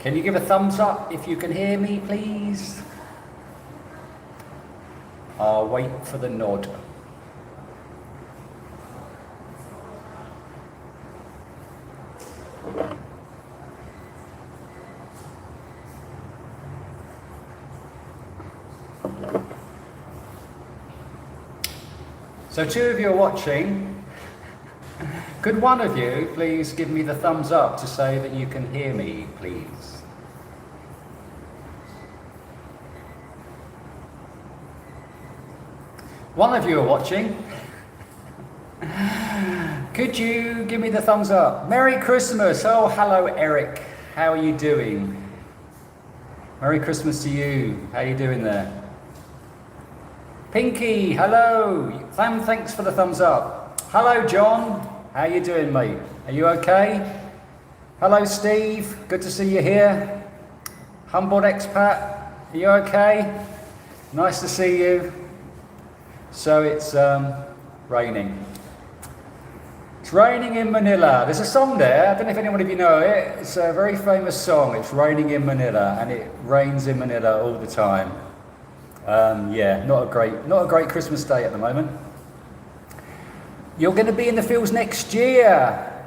Can you give a thumbs up if you can hear me, please? I'll wait for the nod. So 2 of you are watching. Could one of you please give me the thumbs up to say that you can hear me, please? One of you are watching. Could you give me the thumbs up? Merry Christmas. Oh, hello, Eric. How are you doing? Merry Christmas to you. How are you doing there? Pinky, hello. Sam, thanks for the thumbs up. Hello, John. How you doing, mate? Are you okay? Hello, Steve. Good to see you here. Humboldt expat. Are you okay? Nice to see you. So it's raining. It's raining in Manila. There's a song there. I don't know if anyone of you know it. It's a very famous song. It's raining in Manila, and it rains in Manila all the time. Yeah, not a great Christmas day at the moment. You're going to be in the fields next year.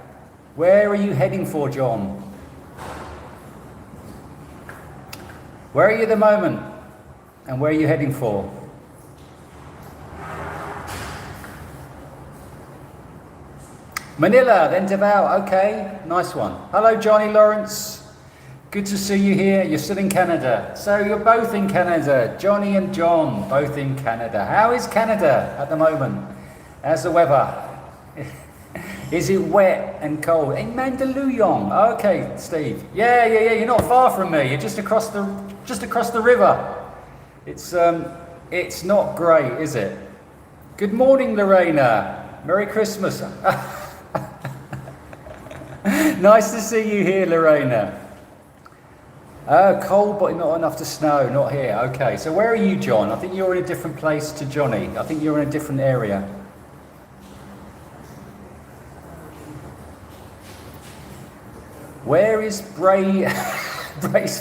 Where are you heading for, John? Where are you at the moment? And where are you heading for? Manila, then Davao. Okay, nice one. Hello, Johnny Lawrence. Good to see you here. You're still in Canada. So you're both in Canada. Johnny and John, both in Canada. How is Canada at the moment? How's the weather? Is it wet and cold? In Mandaluyong. Okay, Steve. Yeah. You're not far from me. You're just across the river. It's not great, is it? Good morning, Lorena. Merry Christmas. Nice to see you here, Lorena. Cold, but not enough to snow. Not here. Okay, so where are you, John? I think you're in a different place to Johnny. I think you're in a different area. Where is Bray's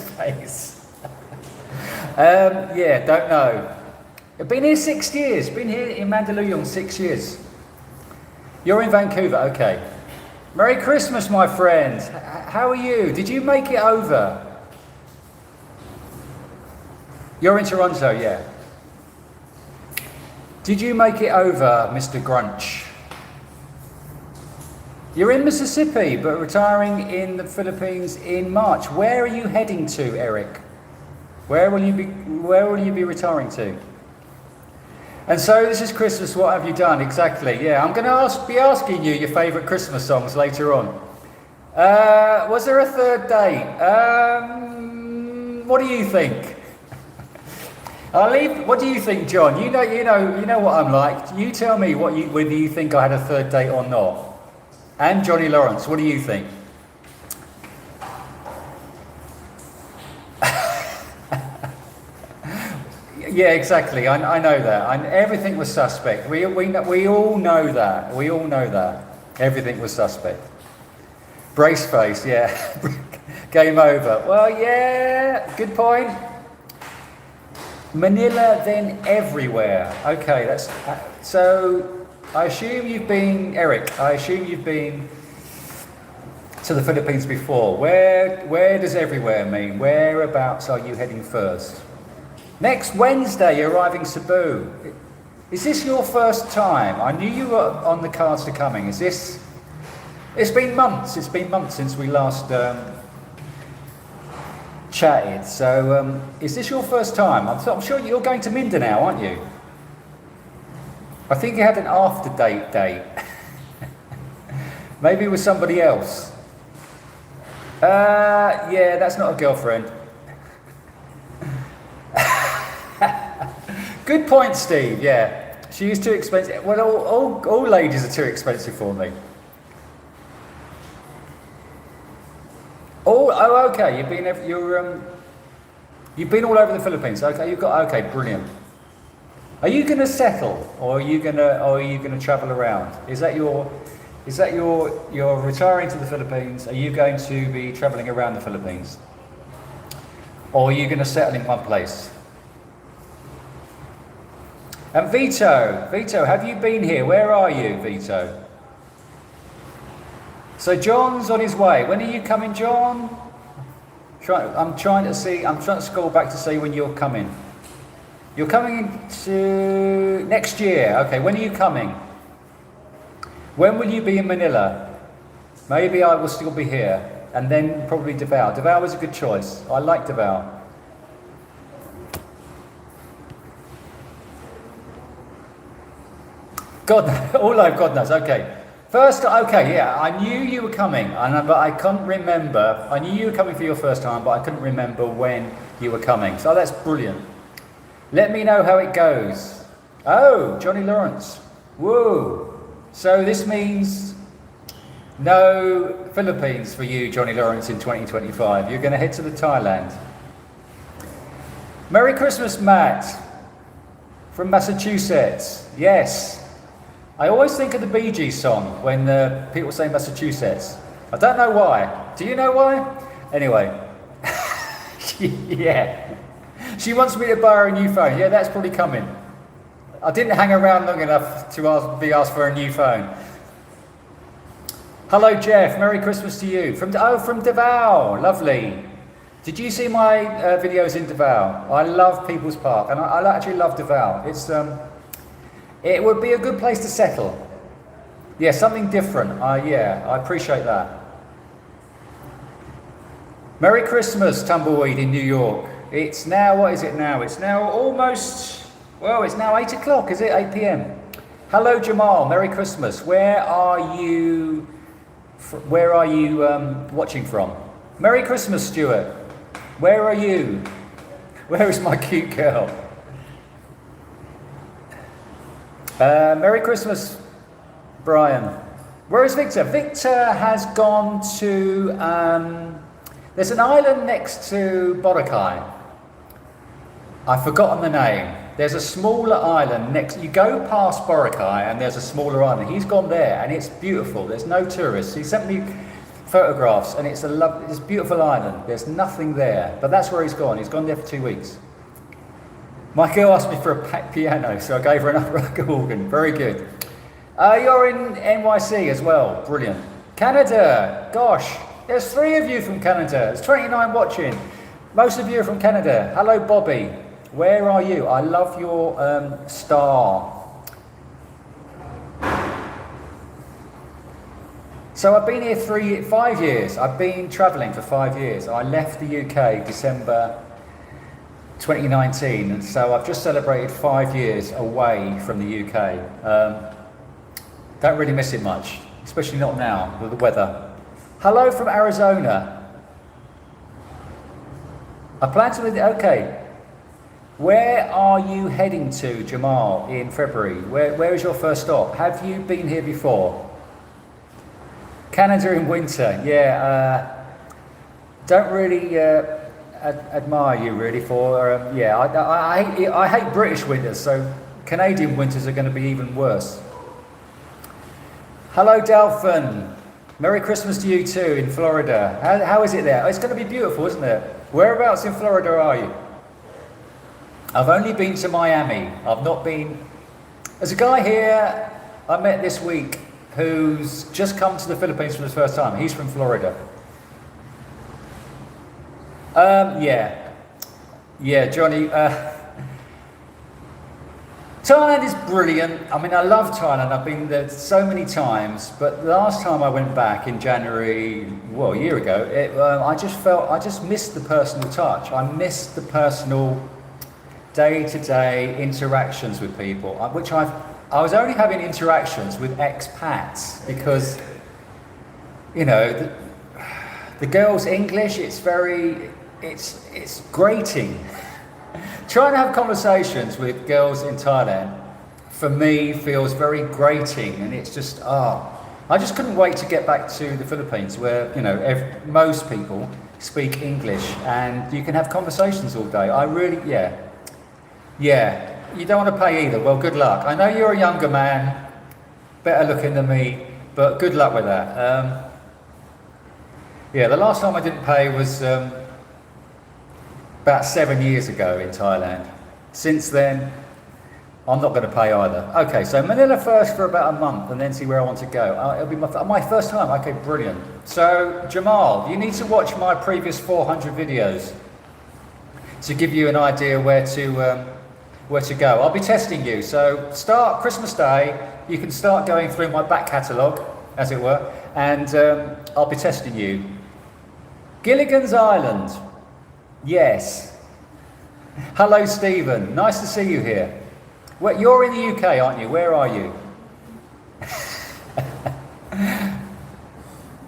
face? Yeah, don't know. I've been here 6 years. Been here in Mandaluyong 6 years. You're in Vancouver, okay. Merry Christmas, my friend. How are you? Did you make it over? You're in Toronto, yeah. Did you make it over, Mr. Grunch? You're in Mississippi, but retiring in the Philippines in March. Where are you heading to, Eric? Where will you be retiring to? And so this is Christmas. What have you done exactly? Yeah, I'm going to be asking you your favourite Christmas songs later on. Was there a third date? What do you think? What do you think, John? You know what I'm like. You tell me whether you think I had a third date or not. And Johnny Lawrence, what do you think? Yeah, exactly. I know that. Everything was suspect. We all know that. We all know that. Everything was suspect. Brace face, yeah. Game over. Well, yeah. Good point. Manila, then everywhere. Okay, that's so. I assume you've been, Eric. I assume you've been to the Philippines before. Where does everywhere mean? Whereabouts are you heading first? Next Wednesday, you're arriving Cebu. Is this your first time? I knew you were on the cards to coming. Is this? It's been months. It's been months since we last chatted. So, is this your first time? I'm sure you're going to Mindanao, aren't you? I think you had an after date. Maybe with somebody else. Yeah, that's not a girlfriend. Good point, Steve. Yeah, she is too expensive. Well, all ladies are too expensive for me. Oh, okay. You've been all over the Philippines. Okay, brilliant. Are you going to settle, or are you going to travel around? Is that you're retiring to the Philippines? Are you going to be traveling around the Philippines? Or are you going to settle in one place? And Vito, have you been here? Where are you, Vito? So John's on his way. When are you coming, John? I'm trying to scroll back to see when you're coming. You're coming to next year. Okay, when are you coming? When will you be in Manila? Maybe I will still be here. And then probably Davao. Davao was a good choice. I like Davao. God, all of God knows. Okay. First, okay, yeah, I knew you were coming, but I couldn't remember. I knew you were coming for your first time, but I couldn't remember when you were coming. So that's brilliant. Let me know how it goes. Oh, Johnny Lawrence. Whoa. So this means no Philippines for you, Johnny Lawrence, in 2025. You're going to head to the Thailand. Merry Christmas, Matt, from Massachusetts. Yes. I always think of the Bee Gees song when people say Massachusetts. I don't know why. Do you know why? Anyway. Yeah. She wants me to buy her a new phone. Yeah, that's probably coming. I didn't hang around long enough to be asked for a new phone. Hello, Jeff. Merry Christmas to you. From Davao. Lovely. Did you see my videos in Davao? I love People's Park, and I actually love Davao. It would be a good place to settle. Yeah, something different. Yeah, I appreciate that. Merry Christmas, Tumbleweed in New York. It's now, what is it now? It's now almost, well, it's now 8 o'clock, is it? 8 p.m. Hello, Jamal. Merry Christmas. Where are you watching from? Merry Christmas, Stuart. Where are you? Where is my cute girl? Merry Christmas, Brian. Where is Victor? Victor has gone to, there's an island next to Boracay. I've forgotten the name. There's a smaller island next, you go past Boracay and there's a smaller island. He's gone there and it's beautiful. There's no tourists. He sent me photographs and it's a beautiful island. There's nothing there, but that's where he's gone. He's gone there for 2 weeks. My girl asked me for a piano, so I gave her an upright organ. Very good. You're in NYC as well. Brilliant. Canada. Gosh, there's 3 of you from Canada. There's 29 watching. Most of you are from Canada. Hello, Bobby. Where are you? I love your star. So I've been here 5 years. I've been travelling for 5 years. I left the UK December 2019, and so I've just celebrated 5 years away from the UK. Don't really miss it much, especially not now with the weather. Hello from Arizona. I plan to, okay. Where are you heading to, Jamal, in February? Where is your first stop? Have you been here before? Canada in winter, yeah. Don't really admire you really for, yeah, I hate British winters, so Canadian winters are going to be even worse. Hello, Delphin. Merry Christmas to you too in Florida. How is it there? It's going to be beautiful, isn't it? Whereabouts in Florida are you? I've only been to Miami. I've not been... There's a guy here I met this week who's just come to the Philippines for the first time. He's from Florida. Yeah, Johnny. Thailand is brilliant. I mean, I love Thailand. I've been there so many times, but the last time I went back in January, well, a year ago, I just missed the personal touch. I missed the personal day-to-day interactions with people, I was only having interactions with expats because, you know, the girl's English, it's grating. Trying to have conversations with girls in Thailand, for me, feels very grating, and it's just, I just couldn't wait to get back to the Philippines where, you know, most people speak English and you can have conversations all day. I really, yeah. You don't want to pay either. Well, good luck. I know you're a younger man, better looking than me, but good luck with that. Yeah, the last time I didn't pay was about 7 years ago in Thailand. Since then, I'm not going to pay either. Okay, so Manila first for about a month and then see where I want to go. It'll be my first time. Okay, brilliant. So Jamal, you need to watch my previous 400 videos to give you an idea where to go. I'll be testing you. So start Christmas Day, you can start going through my back catalogue, as it were, and I'll be testing you. Gilligan's Island. Yes. Hello, Stephen. Nice to see you here. Well, you're in the UK, aren't you? Where are you?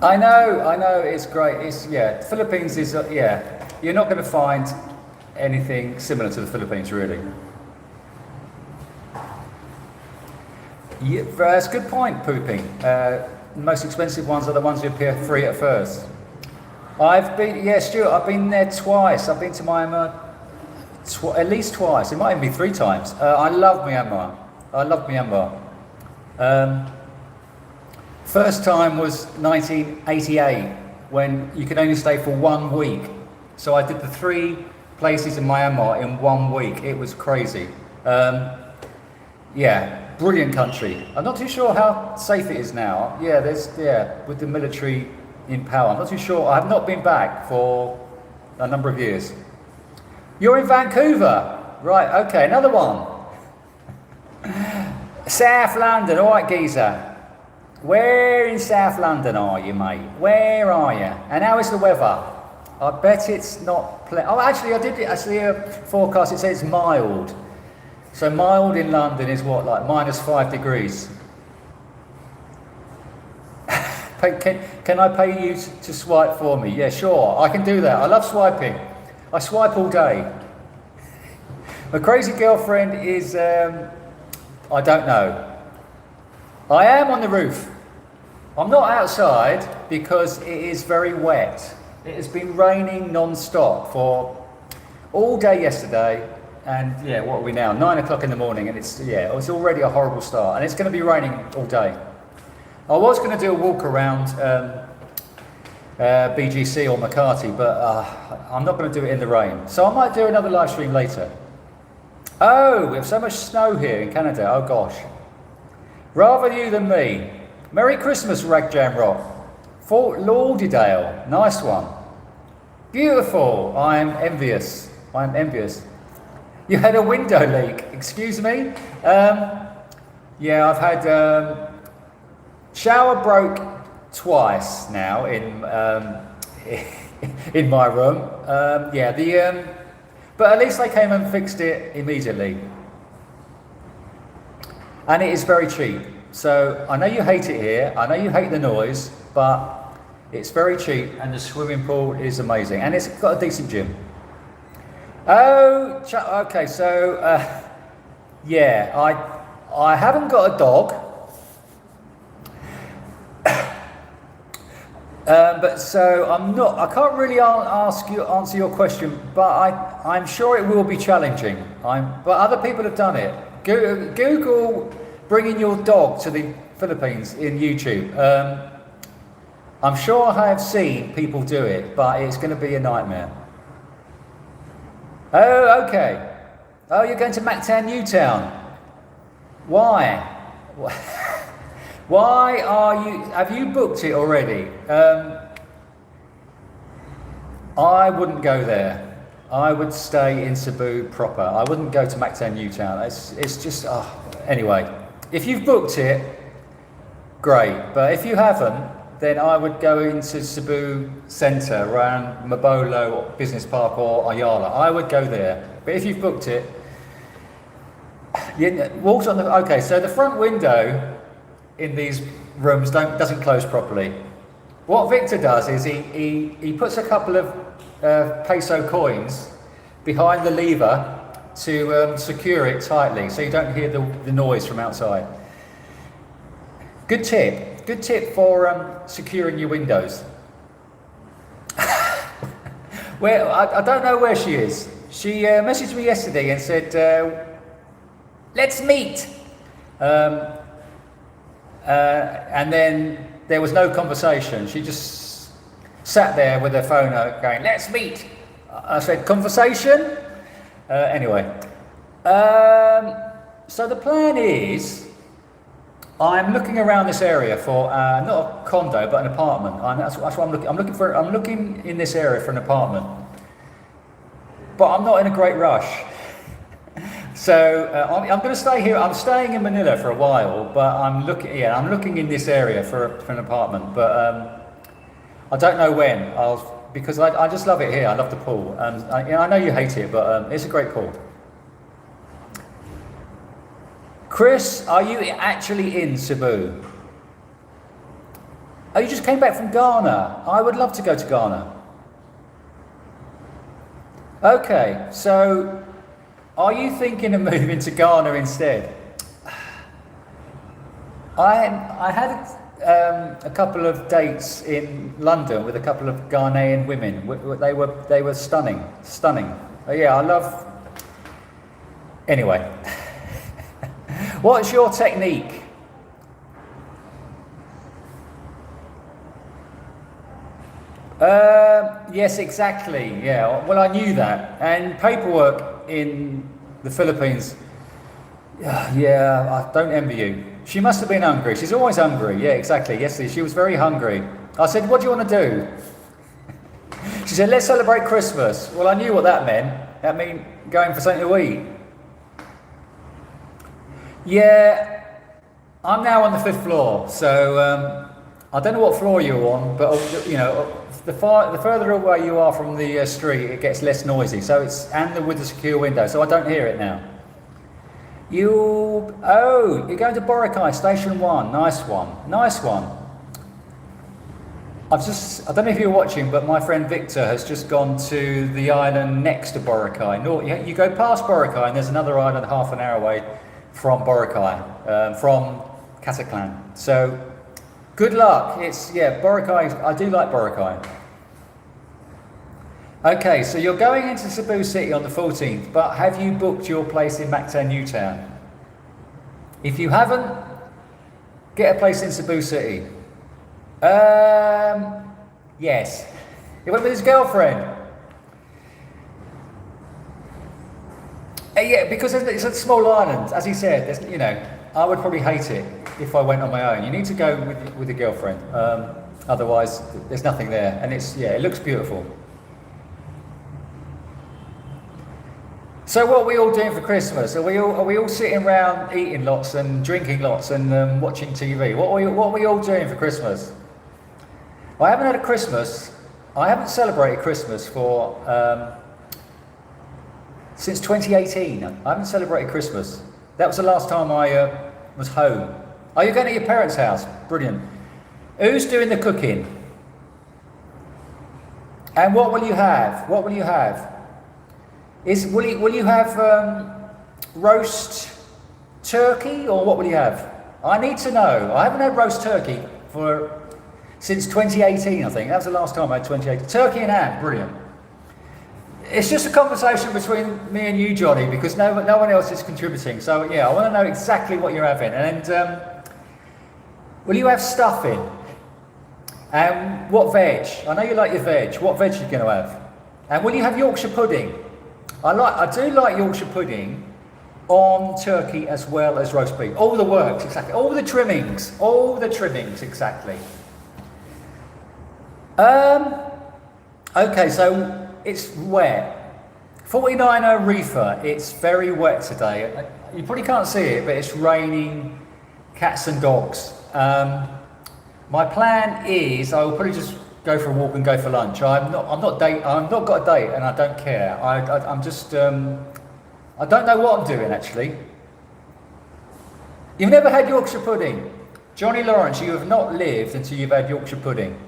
I know, it's great. Philippines is, you're not going to find anything similar to the Philippines, really. Yeah, that's a good point, Pooping. The most expensive ones are the ones who appear free at first. Stuart, I've been there twice. I've been to Myanmar at least twice. It might even be 3 times. I love Myanmar. First time was 1988, when you could only stay for 1 week. So I did the 3 places in Myanmar in 1 week. It was crazy. Brilliant country. I'm not too sure how safe it is now. With the military in power. I'm not too sure. I have not been back for a number of years. You're in Vancouver. Right, okay, another one. South London, all right, geezer. Where in South London are you, mate? Where are you? And how is the weather? I bet it's not... actually, I did actually a forecast. It says mild. So mild in London is what, like -5 degrees? Can I pay you to swipe for me? Yeah, sure, I can do that. I love swiping. I swipe all day. My crazy girlfriend is, I don't know. I am on the roof. I'm not outside because it is very wet. It has been raining non-stop for all day yesterday. And what are we now? 9 o'clock in the morning, and it's already a horrible start. And it's going to be raining all day. I was going to do a walk around BGC or Makati, but I'm not going to do it in the rain. So I might do another live stream later. Oh, we have so much snow here in Canada. Oh gosh. Rather you than me. Merry Christmas, Ragjam Rock. Fort Lauderdale. Nice one. Beautiful. I'm envious. You had a window leak. Excuse me? I've had shower broke twice now in my room. But at least they came and fixed it immediately. And it is very cheap. So I know you hate it here. I know you hate the noise, but it's very cheap, and the swimming pool is amazing, and it's got a decent gym. Oh, okay. So I haven't got a dog. But so I can't really answer your question, but I'm sure it will be challenging. But other people have done it. Google bringing your dog to the Philippines in YouTube. I'm sure I have seen people do it, but it's going to be a nightmare. Oh, okay. Oh, you're going to Mactan Newtown. Why? Why are you... Have you booked it already? I wouldn't go there. I would stay in Cebu proper. I wouldn't go to Mactan Newtown. It's just... Anyway, if you've booked it, great. But if you haven't, then I would go into Cebu Centre around Mabolo Business Park or Ayala. I would go there. But if you've booked it... walked on the... Okay, so the front window in these rooms doesn't close properly. What Victor does is he puts a couple of peso coins behind the lever to secure it tightly, so you don't hear the noise from outside. Good tip for securing your windows. Well, I don't know where she is. She messaged me yesterday and said, let's meet. And then there was no conversation. She just sat there with her phone out going, let's meet. I said conversation. Anyway, so the plan is, I'm looking around this area for not a condo but an apartment. That's what I'm looking. I'm looking in this area for an apartment, but I'm not in a great rush. So I'm going to stay here. I'm staying in Manila for a while, but I'm looking. Yeah, I'm looking in this area for an apartment, but I don't know when. Because I just love it here. I love the pool, and I know you hate it, but it's a great pool. Chris, are you actually in Cebu? Oh, you just came back from Ghana. I would love to go to Ghana. Okay, so are you thinking of moving to Ghana instead? I had a couple of dates in London with a couple of Ghanaian women. They were stunning. Yeah, I love. Anyway, what's your technique? Yes, exactly. Yeah. Well, I knew that. And paperwork in the Philippines. Yeah, I don't envy you. She must have been hungry. She's always hungry. Yeah, exactly. Yes, she was very hungry. I said, what do you want to do? She said, let's celebrate Christmas. Well, I knew what that meant. That meant going for something to eat. Yeah, I'm now on the 5th floor. So I don't know what floor you're on, but you know, the further away you are from the street, it gets less noisy. So with the secure window, so I don't hear it now. You're going to Boracay, Station 1. Nice one. I don't know if you're watching, but my friend Victor has just gone to the island next to Boracay. You go past Boracay and there's another island half an hour away from Boracay, from Cataclan. So good luck. Boracay, I do like Boracay. Okay, so you're going into Cebu City on the 14th, but have you booked your place in Mactan, Newtown? If you haven't, get a place in Cebu City. Yes. He went with his girlfriend. Yeah, because it's a small island, as he said. I would probably hate it if I went on my own. You need to go with a girlfriend. Otherwise, there's nothing there, and it looks beautiful. So what are we all doing for Christmas? Are we all sitting around eating lots and drinking lots and watching TV? What are we all doing for Christmas? I haven't had a Christmas. I haven't celebrated Christmas for since 2018. I haven't celebrated Christmas. That was the last time I was home. Are you going to your parents' house? Brilliant. Who's doing the cooking? And what will you have? Will you have roast turkey, or what will you have? I need to know. I haven't had roast turkey since 2018, I think. That was the last time I had 2018. Turkey and ham, brilliant. It's just a conversation between me and you, Johnny, because no one else is contributing. So yeah, I want to know exactly what you're having. And will you have stuffing? And what veg? I know you like your veg. What veg are you going to have? And will you have Yorkshire pudding? I do like Yorkshire pudding on turkey as well as roast beef. All the works, exactly. All the trimmings, exactly. Okay, so it's wet. 49er reefer. It's very wet today. You probably can't see it, but it's raining cats and dogs. My plan is I will probably just go for a walk and go for lunch. I've not got a date, and I don't care. I'm just I don't know what I'm doing actually. You've never had Yorkshire pudding, Johnny Lawrence. You have not lived until you've had Yorkshire pudding.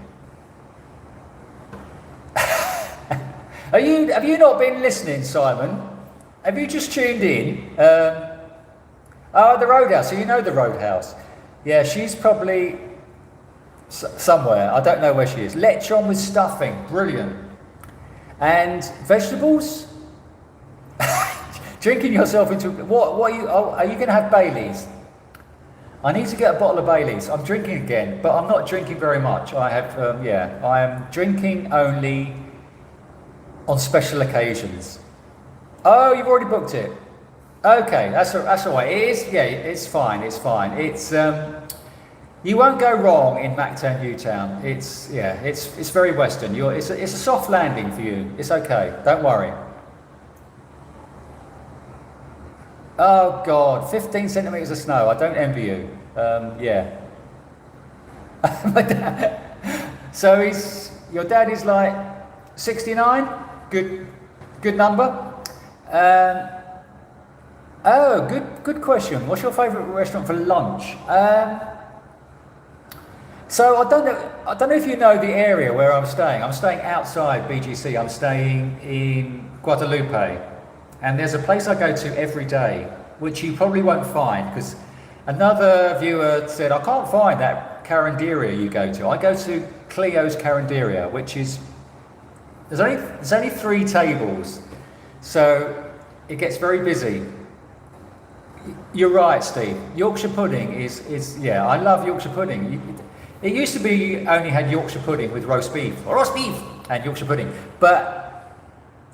Have you not been listening, Simon? Have you just tuned in? The Roadhouse. So you know the Roadhouse. Yeah, she's probably somewhere. I don't know where she is. Lechon with stuffing, brilliant. And vegetables. Drinking yourself into what are you going to have Baileys? I need to get a bottle of Baileys. I'm drinking again, but I'm not drinking very much. I am drinking only on special occasions. Oh, you've already booked it. Okay, that's all right. It is, yeah, it's fine. It's you won't go wrong in Mactown, Newtown. It's very Western. It's a soft landing for you. It's okay. Don't worry. Oh God, 15 centimeters of snow. I don't envy you. Yeah. So your dad is like 69. Good number. Good question. What's your favourite restaurant for lunch? So I don't know if you know the area where I'm staying. I'm staying outside BGC. I'm staying in Guadalupe, and there's a place I go to every day, which you probably won't find, because another viewer said, I can't find that Caranderia you go to. I go to Cleo's Caranderia, which is, there's only 3 tables, so it gets very busy. You're right, Steve. Yorkshire pudding is yeah, I love Yorkshire pudding. It used to be you only had Yorkshire pudding with roast beef and Yorkshire pudding, but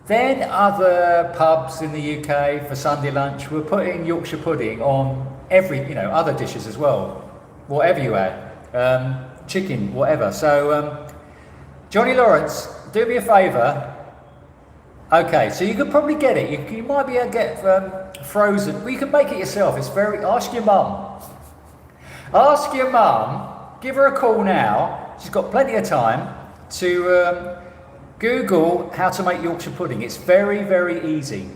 then other pubs in the UK for Sunday lunch were putting Yorkshire pudding on every, other dishes as well, whatever you add, chicken, whatever. So, Johnny Lawrence, do me a favour. Okay, so you could probably get it. You might be able to get frozen. Well, you can make it yourself. It's very. Ask your mum. Ask your mum. Give her a call now. She's got plenty of time to Google how to make Yorkshire pudding. It's very, very easy.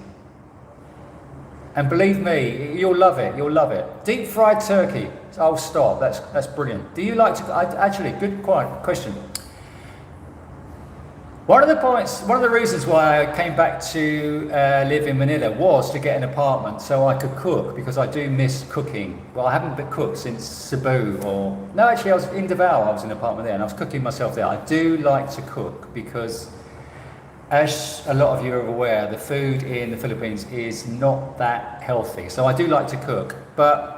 And believe me, you'll love it. You'll love it. Deep fried turkey. Oh, stop. That's brilliant. Do you like to? Actually, good question. One of the reasons why I came back to live in Manila was to get an apartment so I could cook, because I do miss cooking. Well, I haven't been cooked since Cebu no, actually I was in Davao, I was in an apartment there and I was cooking myself there. I do like to cook because, as a lot of you are aware, the food in the Philippines is not that healthy. So I do like to cook, but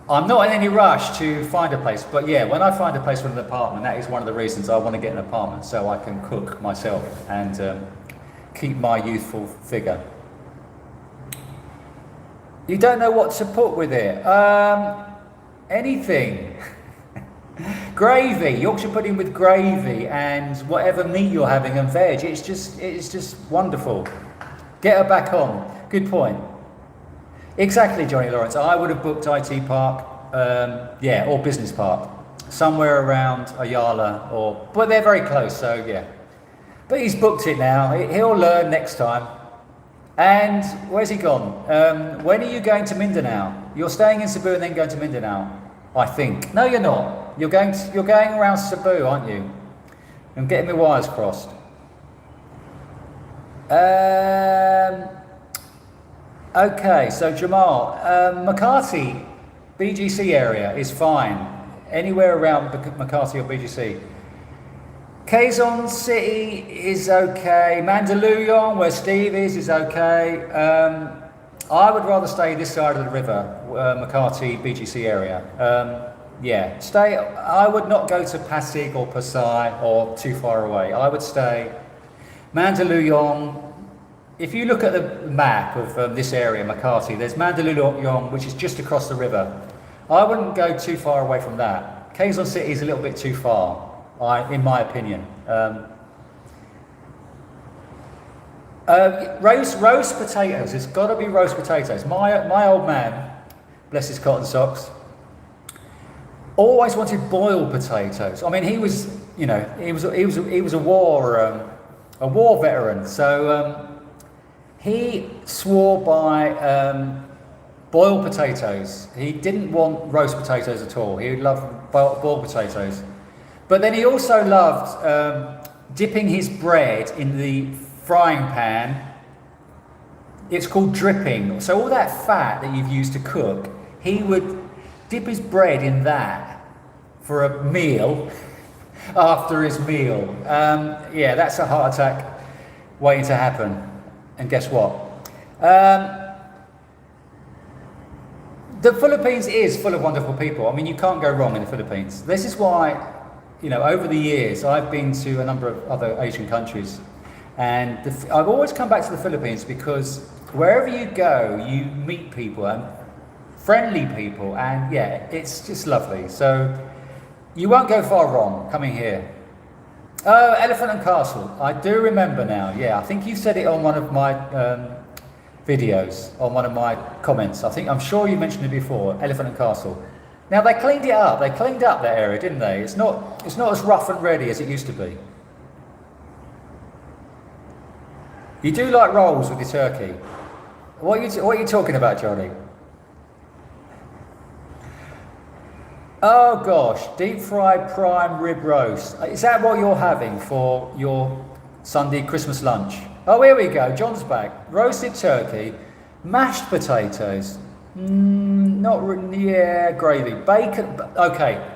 I'm not in any rush to find a place, but yeah, when I find a place with an apartment, that is one of the reasons I want to get an apartment, so I can cook myself and keep my youthful figure. You don't know what to put with it? Anything. Gravy, Yorkshire pudding with gravy and whatever meat you're having and veg. It's just wonderful. Get her back on. Good point. Exactly, Johnny Lawrence. I would have booked IT Park, or Business Park, somewhere around Ayala, but they're very close, so yeah. But he's booked it now. He'll learn next time. And where's he gone? When are you going to Mindanao? You're staying in Cebu and then going to Mindanao, I think. No, you're not. You're going around Cebu, aren't you? I'm getting my wires crossed. Okay, so Jamal, Makati, BGC area is fine. Anywhere around Makati or BGC. Quezon City is okay. Mandaluyong, where Steve is okay. I would rather stay this side of the river, Makati, BGC area. I would not go to Pasig or Pasay or too far away. I would stay Mandaluyong. If you look at the map of this area, Makati, there's Mandaluyong, which is just across the river. I wouldn't go too far away from that. Quezon City is a little bit too far, in my opinion. Roast potatoes. It's got to be roast potatoes. My old man, bless his cotton socks, always wanted boiled potatoes. I mean, he was a war veteran, so. He swore by boiled potatoes. He didn't want roast potatoes at all. He loved boiled potatoes. But then he also loved dipping his bread in the frying pan. It's called dripping. So all that fat that you've used to cook, he would dip his bread in that for a meal after his meal. That's a heart attack waiting to happen. And guess what? The Philippines is full of wonderful people. I mean, you can't go wrong in the Philippines. This is why, over the years, I've been to a number of other Asian countries. And I've always come back to the Philippines because wherever you go, you meet people and friendly people, and yeah, it's just lovely. So you won't go far wrong coming here. Oh, Elephant and Castle. I do remember now. Yeah, I think you said it on one of my videos, on one of my comments. I'm sure you mentioned it before, Elephant and Castle. Now they cleaned it up. They cleaned up that area, didn't they? It's not as rough and ready as it used to be. You do like rolls with your turkey. What are you talking about, Johnny? Oh gosh, deep fried prime rib roast. Is that what you're having for your Sunday Christmas lunch? Oh, here we go. John's back. Roasted turkey, mashed potatoes. Not really. Yeah, gravy, bacon. Okay.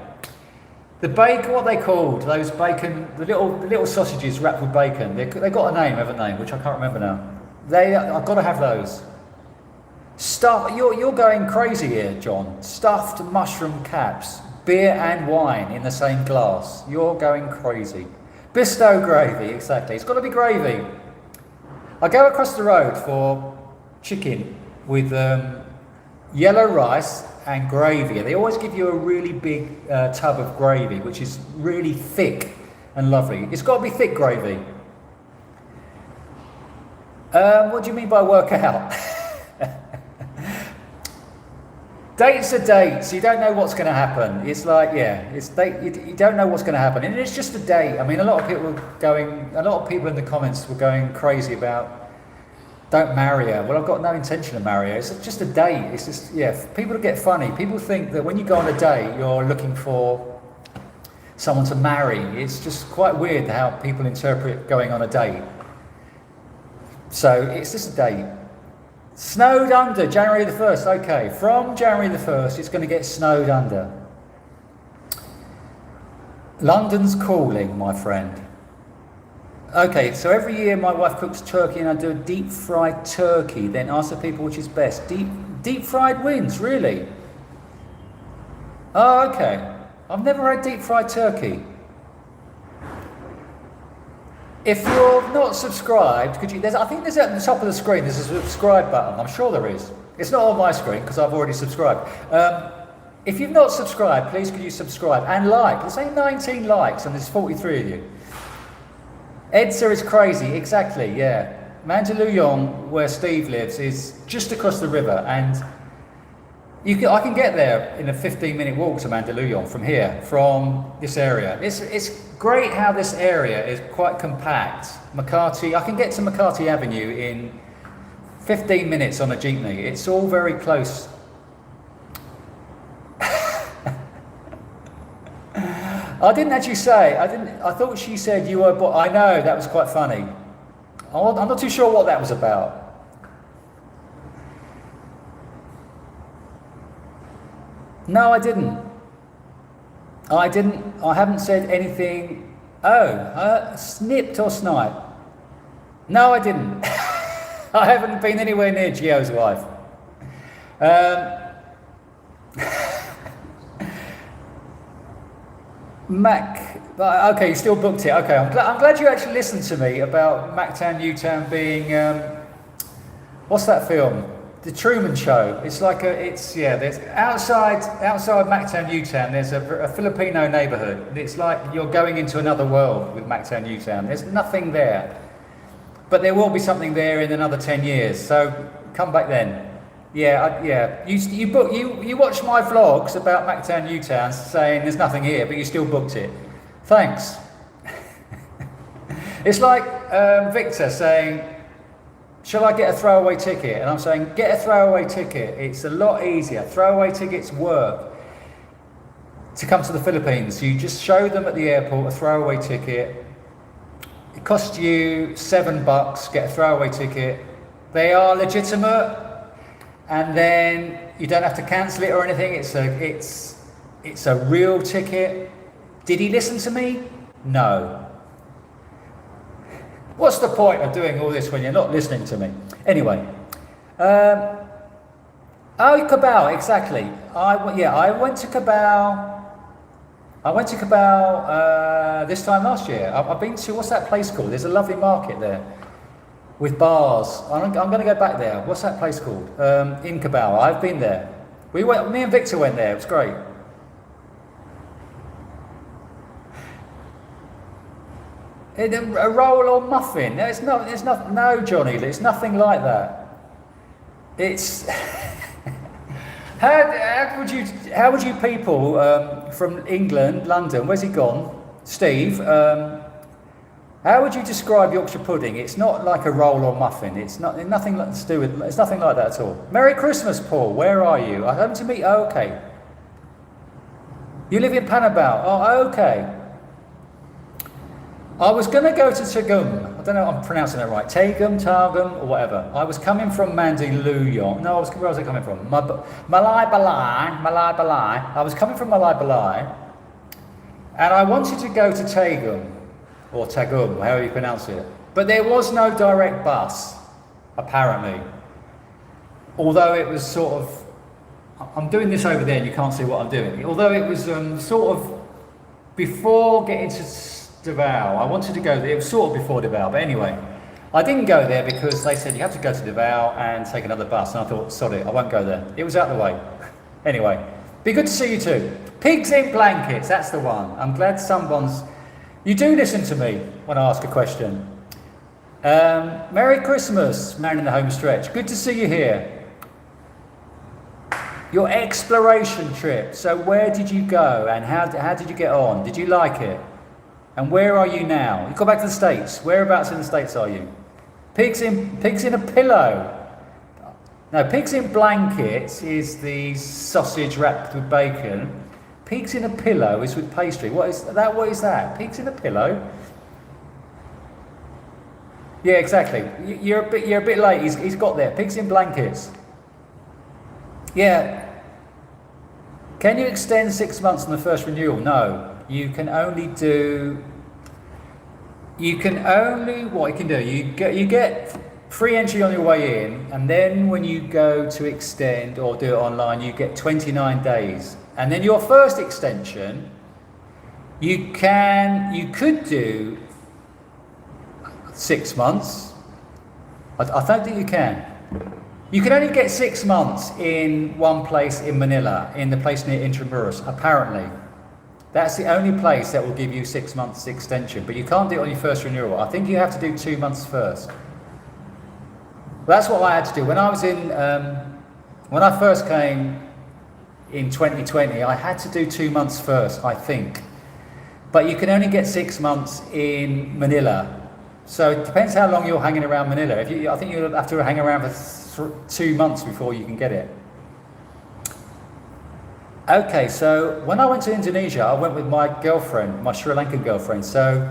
The bacon, what they called those bacon, the little sausages wrapped with bacon. They got a name, haven't they? Which I can't remember now. I've got to have those. You're going crazy here, John. Stuffed mushroom caps, beer and wine in the same glass. You're going crazy. Bisto gravy, exactly. It's got to be gravy. I go across the road for chicken with yellow rice and gravy. They always give you a really big tub of gravy, which is really thick and lovely. It's got to be thick gravy. What do you mean by work out? Dates are dates. You don't know what's going to happen. It's like, yeah, you don't know what's going to happen, and it's just a date. I mean, a lot of people in the comments were going crazy about don't marry her. Well, I've got no intention of marrying her. It's just a date. It's just, yeah. People get funny. People think that when you go on a date, you're looking for someone to marry. It's just quite weird how people interpret going on a date. So it's just a date. Snowed under, January the 1st. Okay, from January the 1st, it's going to get snowed under. London's calling, my friend. Okay, so every year my wife cooks turkey and I do a deep fried turkey, then ask the people which is best. Deep fried wins, really? Oh, okay. I've never had deep fried turkey. If you're not subscribed, I think there's at the top of the screen, there's a subscribe button. I'm sure there is. It's not on my screen because I've already subscribed. If you've not subscribed, please could you subscribe and like. There's only 19 likes and there's 43 of you. Edsa is crazy, exactly, yeah. Mandaluyong, where Steve lives, is just across the river, and I can get there in a 15-minute walk to Mandaluyong from here, from this area. It's great how this area is quite compact. I can get to McCarthy Avenue in 15 minutes on a jeepney. It's all very close. I didn't actually say, I thought she said you were, I know, that was quite funny. I'm not too sure what that was about. No, I didn't. I haven't said anything. Snipped or snipe? No, I didn't. I haven't been anywhere near Gio's wife. Mac, okay, you still booked it. Okay, I'm glad you actually listened to me about Mactown Newtown being, what's that film? The Truman Show. It's like there's outside Mactown Newtown, there's a Filipino neighborhood. It's like you're going into another world with Mactown Newtown. There's nothing there. But there will be something there in another 10 years, so come back then. Yeah. You watched my vlogs about Mactown Newtown saying there's nothing here, but you still booked it. Thanks. It's like Victor saying, shall I get a throwaway ticket? And I'm saying, get a throwaway ticket. It's a lot easier. Throwaway tickets work to come to the Philippines. You just show them at the airport a throwaway ticket. It costs you $7, get a throwaway ticket. They are legitimate. And then you don't have to cancel it or anything. It's a real ticket. Did he listen to me? No. What's the point of doing all this when you're not listening to me? Anyway. Cabal, exactly. I went to Cabal. I went to Cabal this time last year. I've been to, what's that place called? There's a lovely market there with bars. I'm going to go back there. What's that place called? In Cabal. I've been there. Me and Victor went there. It was great. A roll or muffin? No, Johnny, it's nothing like that. It's how would you people from England, London? Where's he gone? Steve. How would you describe Yorkshire pudding? It's not like a roll or muffin. It's nothing to do with. It's nothing like that at all. Merry Christmas, Paul. Where are you? I hope to meet. Oh, okay. You live in Panabal. Oh, okay. I was going to go to Tagum. I don't know if I'm pronouncing it right. Targum, or whatever. I was coming from Mandaluyong. No, where was I coming from? Malai Balai. I was coming from Malai Balai. And I wanted to go to Tagum, or Tagum, however you pronounce it. But there was no direct bus, apparently. Although it was sort of... I'm doing this over there and you can't see what I'm doing. Although it was sort of before getting to Davao. I wanted to go there. It was sort of before Davao, but anyway, I didn't go there because they said you have to go to Davao and take another bus, and I thought, sod it, I won't go there. It was out of the way. Anyway, be good to see you too. Pigs in blankets, that's the one. I'm glad someone's... You do listen to me when I ask a question. Merry Christmas, man in the home stretch. Good to see you here. Your exploration trip. So where did you go and how did you get on? Did you like it? And where are you now? You go back to the States. Whereabouts in the States are you? Pigs in a pillow. No, pigs in blankets is the sausage wrapped with bacon. Pigs in a pillow is with pastry. What is that? Pigs in a pillow? Yeah, exactly. You're a bit late. He's got there. Pigs in blankets. Yeah. Can you extend 6 months on the first renewal? No. You can only, what you can do, you get free entry on your way in, and then when you go to extend or do it online, you get 29 days. And then your first extension, you could do 6 months. I don't think you can. You can only get 6 months in one place in Manila, in the place near Intramuros, apparently. That's the only place that will give you 6 months extension, but you can't do it on your first renewal. I think you have to do 2 months first. That's what I had to do. When I was when I first came in 2020, I had to do 2 months first, I think. But you can only get 6 months in Manila. So it depends how long you're hanging around Manila. I think you'll have to hang around for 2 months before you can get it. Okay, so when I went to Indonesia, I went with my girlfriend, my Sri Lankan girlfriend. So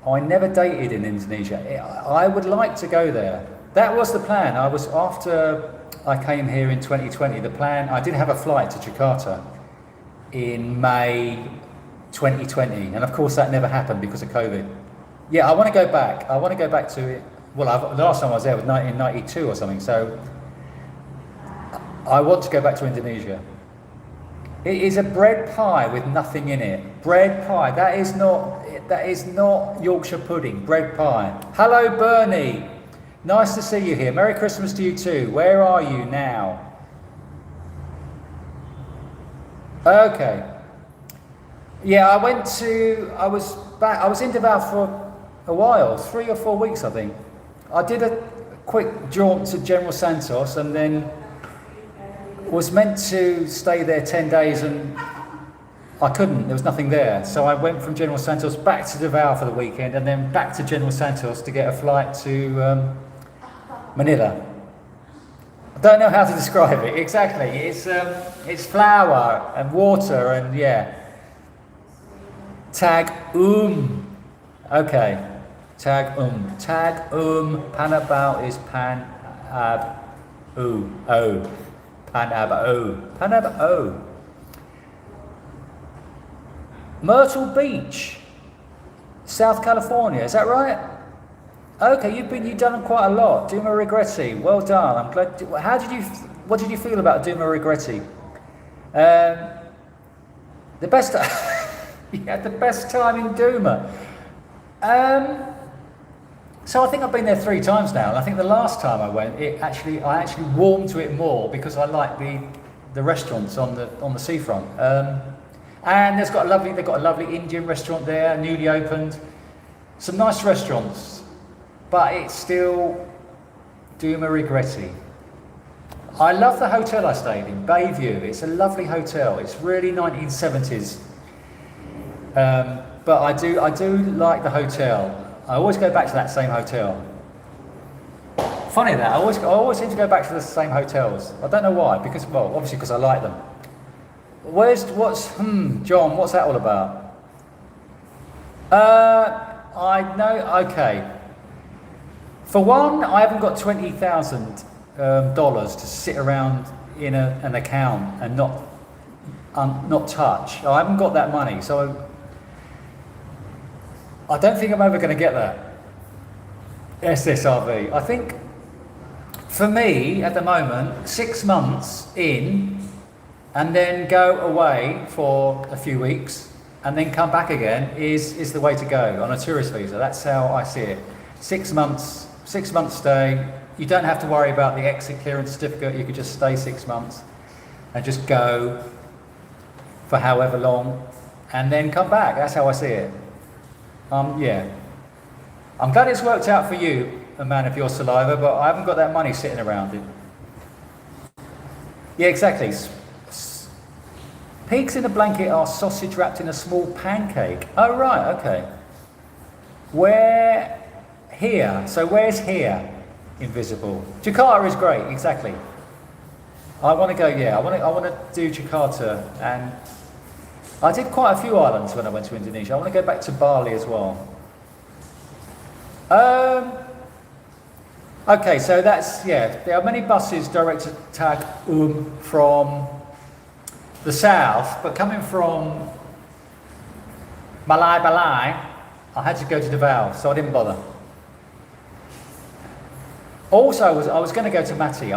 I never dated in Indonesia. I would like to go there. That was the plan. After I came here in 2020, the plan, I did have a flight to Jakarta in May 2020. And of course that never happened because of COVID. Yeah, I want to go back. I want to go back to it. Well, the last time I was there was 1992 or something. So I want to go back to Indonesia. It is a bread pie with nothing in it. Bread pie. That is not Yorkshire pudding. Bread pie. Hello, Bernie. Nice to see you here. Merry Christmas to you too. Where are you now? Okay. Yeah, I was in Davao for a while, 3 or 4 weeks, I think. I did a quick jaunt to General Santos and then was meant to stay there 10 days and I couldn't, there was nothing there. So I went from General Santos back to Davao for the weekend and then back to General Santos to get a flight to Manila. I don't know how to describe it exactly. It's flour and water and yeah. Tag Okay. Tag Panabao is Panabao. Myrtle Beach, South California. Is that right? Okay, you've done quite a lot. Duma Regretti. Well done. I'm glad. What did you feel about Duma Regretti? The best. You had the best time in Douma. So I think I've been there 3 times now, and I think the last time I went, I actually warmed to it more because I like the restaurants on the seafront. And they've got a lovely Indian restaurant there, newly opened. Some nice restaurants, but it's still Douma regretti. I love the hotel I stayed in, Bayview. It's a lovely hotel. It's really 1970s. But I do like the hotel. I always go back to that same hotel. Funny that, I always seem to go back to the same hotels. I don't know why, obviously because I like them. John, what's that all about? I know, okay. For one, I haven't got $20,000 to sit around in an account and not touch. I haven't got that money, so I don't think I'm ever going to get that SSRV. I think for me at the moment, 6 months in and then go away for a few weeks and then come back again is the way to go on a tourist visa. That's how I see it. 6 months stay. You don't have to worry about the exit clearance certificate. You could just stay 6 months and just go for however long and then come back. That's how I see it. Yeah. I'm glad it's worked out for you, a man of your saliva, but I haven't got that money sitting around it. Yeah, exactly. Pigs in a blanket are sausage wrapped in a small pancake. Oh, right, okay. Where? Here. So where's here? Invisible. Jakarta is great, exactly. I want to go, I want to do Jakarta, and I did quite a few islands when I went to Indonesia. I want to go back to Bali as well. Okay, so that's, there are many buses direct to Tag from the south, but coming from Balai, I had to go to Davao, so I didn't bother. Also, I was going to go to Mati.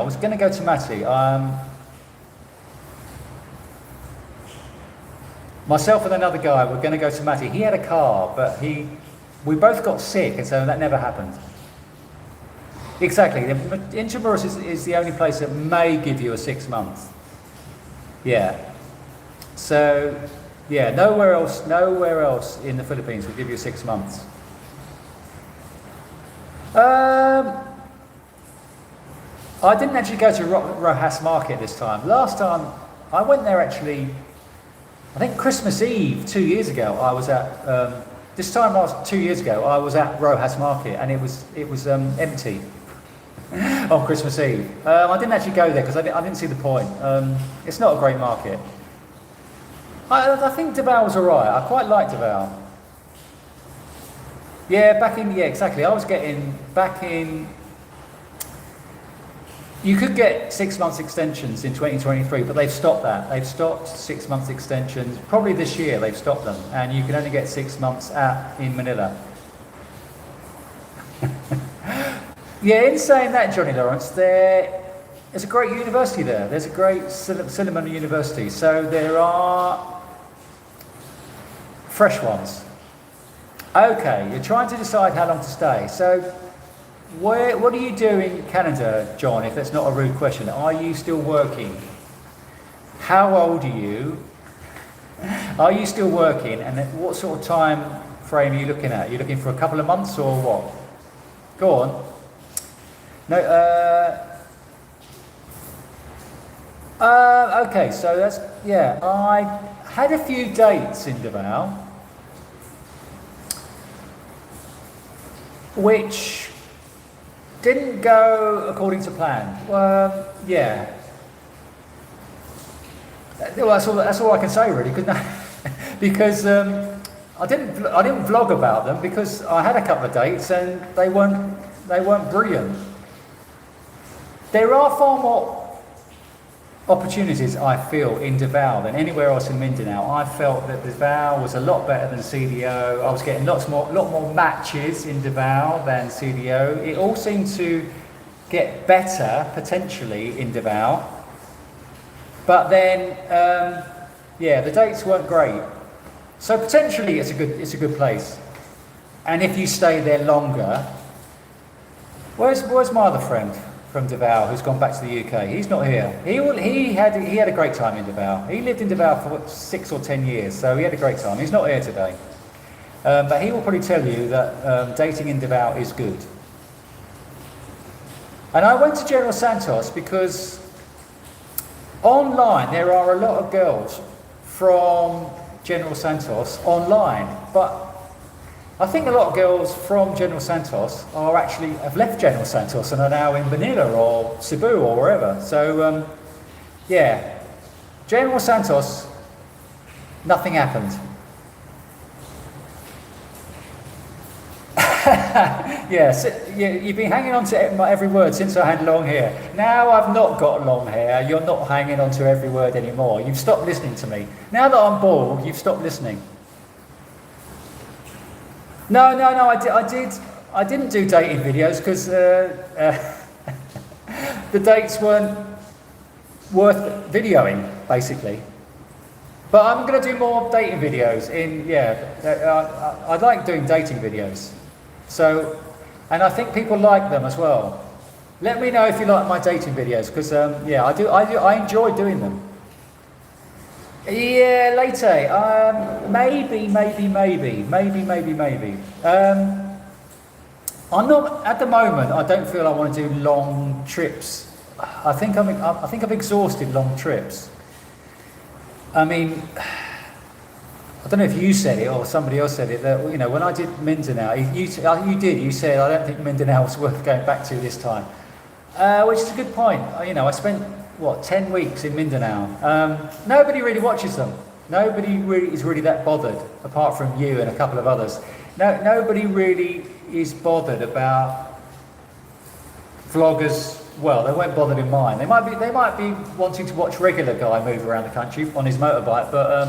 Myself and another guy were going to go to Mati. He had a car, but we both got sick, and so that never happened. Exactly. Intramuros is the only place that may give you a 6 months. Yeah. So, nowhere else in the Philippines will give you 6 months. I didn't actually go to Rojas Market this time. Last time I went there actually, I think Christmas Eve 2 years ago. I was at 2 years ago. I was at Rojas Market and it was empty on Christmas Eve. I didn't actually go there because I didn't see the point. It's not a great market. I think Davao was alright. I quite liked Davao. Exactly. I was getting back in. You could get 6 months extensions in 2023, but they've stopped that. They've stopped 6 months extensions. Probably this year they've stopped them, and you can only get 6 months in Manila. In saying that, Johnny Lawrence, there's a great university there. There's a great cinema university. So there are fresh ones. Okay, you're trying to decide how long to stay. So what do you do in Canada, John, if that's not a rude question? Are you still working? How old are you? Are you still working? And what sort of time frame are you looking at? Are you looking for a couple of months or what? Go on. No, okay, so that's, I had a few dates in Davao, which didn't go according to plan. Well, that's all I can say really, because I didn't vlog about them because I had a couple of dates and they weren't brilliant. There are far more opportunities, I feel, in Davao than anywhere else in Mindanao. I felt that Davao was a lot better than CDO. I was getting lot more matches in Davao than CDO. It all seemed to get better, potentially, in Davao. But then, the dates weren't great. So potentially it's a good place. And if you stay there longer, where's my other friend from Davao who's gone back to the UK? He's not here. He had a great time in Davao. He lived in Davao for 6 or 10 years, so he had a great time. He's not here today. But he will probably tell you that dating in Davao is good. And I went to General Santos because online there are a lot of girls from General Santos online, but I think a lot of girls from General Santos have left General Santos and are now in Manila or Cebu or wherever. So yeah, General Santos, nothing happened. Yes, you've been hanging on to every word since I had long hair. Now I've not got long hair, you're not hanging on to every word anymore. You've stopped listening to me. Now that I'm bald, you've stopped listening. No, I didn't do dating videos because the dates weren't worth videoing, basically. But I'm going to do more dating videos. I like doing dating videos. So, and I think people like them as well. Let me know if you like my dating videos, because I enjoy doing them. Yeah, later. Maybe. I'm not at the moment. I don't feel I want to do long trips. I think I've exhausted long trips. I mean, I don't know if you said it or somebody else said it, that, you know, when I did Mindanao, you said, I don't think Mindanao was worth going back to this time. Which is a good point. You know, I spent, 10 weeks in Mindanao. Nobody really watches them. Nobody really is really that bothered, apart from you and a couple of others. Nobody really is bothered about vloggers. Well, they weren't bothered in mine. They might be wanting to watch regular guy move around the country on his motorbike, but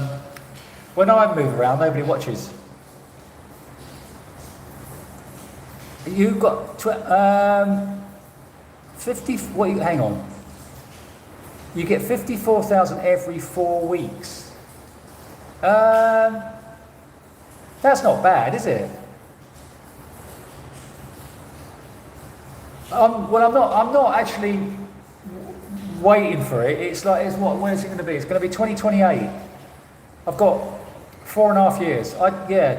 when I move around, nobody watches. You've got 50. Hang on. You get 54,000 every 4 weeks. That's not bad, is it? I'm not actually waiting for it. When is it going to be? It's going to be 2028. I've got 4.5 years.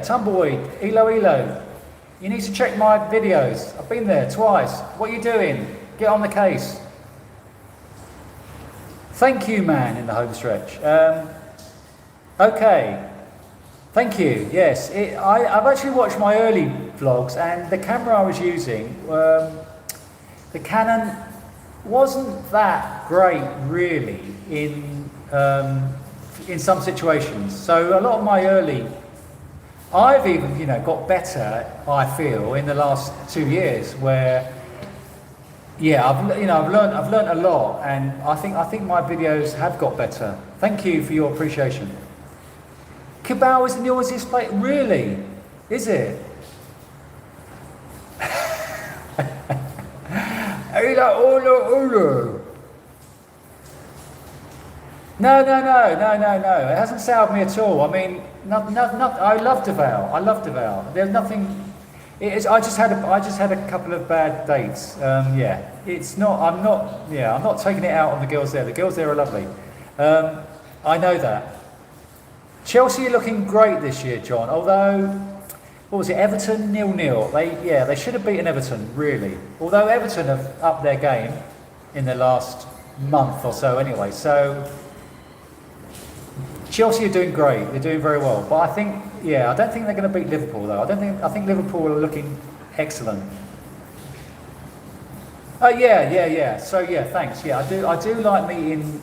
Tumbleweed, Ilo. You need to check my videos. I've been there twice. What are you doing? Get on the case. Thank you, man, in the home stretch. Okay. Thank you. Yes, I've actually watched my early vlogs, and the camera I was using, the Canon, wasn't that great, really, in some situations. So a lot of my early, I've even, got better, I feel, in the last 2 years, where, I've learned a lot, and I think my videos have got better. Thank you for your appreciation. Kibao is the noisiest place, really? Is it? No. It hasn't soured me at all. I mean, I love Davao. There's nothing. I just had a couple of bad dates. It's not. I'm not taking it out on the girls there. The girls there are lovely. I know that. Chelsea are looking great this year, John. Although, what was it? Everton 0-0. They should have beaten Everton, really. Although Everton have upped their game in the last month or so, anyway. So Chelsea are doing great. They're doing very well. But I don't think they're going to beat Liverpool, though. I think Liverpool are looking excellent. Oh yeah. So thanks. I do like meeting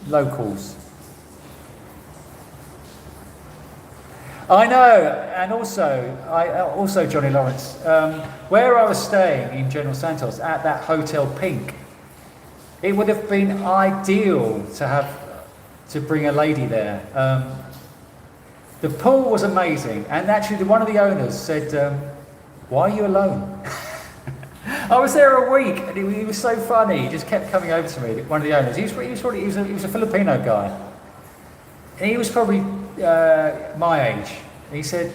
locals. I know, and also Johnny Lawrence, where I was staying in General Santos at that Hotel Pink, it would have been ideal to bring a lady there. The pool was amazing, and actually one of the owners said, "Why are you alone?" I was there a week, and he was so funny. He just kept coming over to me. One of the owners, he was a Filipino guy, and he was probably my age. He said,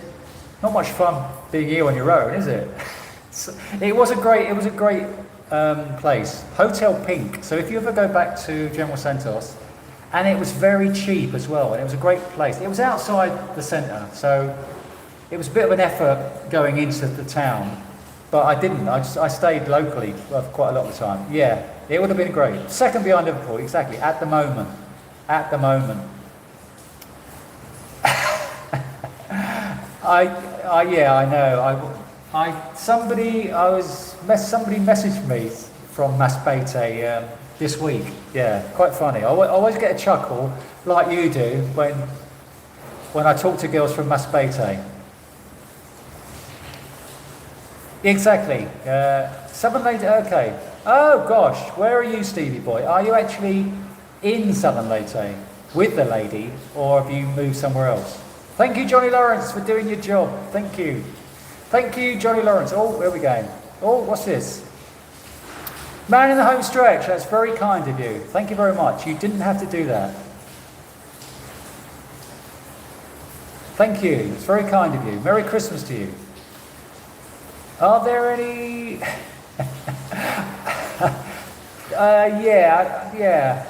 not much fun being here on your own, is it? It was a great place. Hotel Pink. So if you ever go back to General Santos, and it was very cheap as well, and it was a great place. It was outside the centre, so it was a bit of an effort going into the town, but I didn't. I stayed locally for quite a lot of the time. Yeah, it would have been great. Second behind Liverpool, exactly, at the moment. At the moment. Yeah, I know. Somebody messaged me from Masbate this week. Yeah, quite funny. I always get a chuckle, like you do, when I talk to girls from Masbate. Exactly. Southern Leyte, okay. Oh gosh, where are you, Stevie boy? Are you actually in Southern Leyte with the lady, or have you moved somewhere else? Thank you, Johnny Lawrence, for doing your job. Thank you. Thank you, Johnny Lawrence. Oh, where are we going? Oh, what's this? Man in the home stretch. That's very kind of you. Thank you very much. You didn't have to do that. Thank you. It's very kind of you. Merry Christmas to you. Are there any... yeah.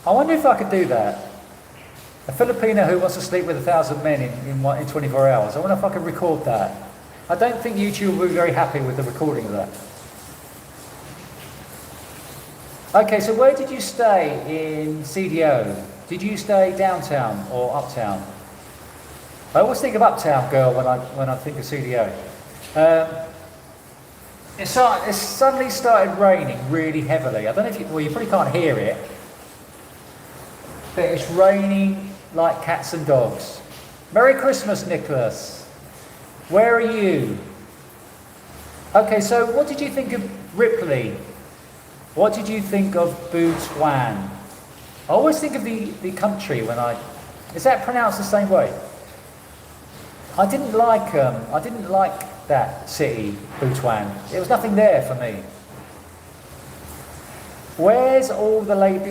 I wonder if I could do that. A Filipino who wants to sleep with 1,000 men in 24 hours. I wonder if I could record that. I don't think YouTube will be very happy with the recording of that. Okay, so where did you stay in CDO? Did you stay downtown or uptown? I always think of uptown, girl, when I think of CDO. It suddenly started raining really heavily. I don't know if you probably can't hear it, but it's raining like cats and dogs. Merry Christmas, Nicholas. Where are you? Okay, so what did you think of Ripley? What did you think of Butuan? I always think of the country when is that pronounced the same way? I didn't like that city, Butuan. There was nothing there for me. Where's all the lady?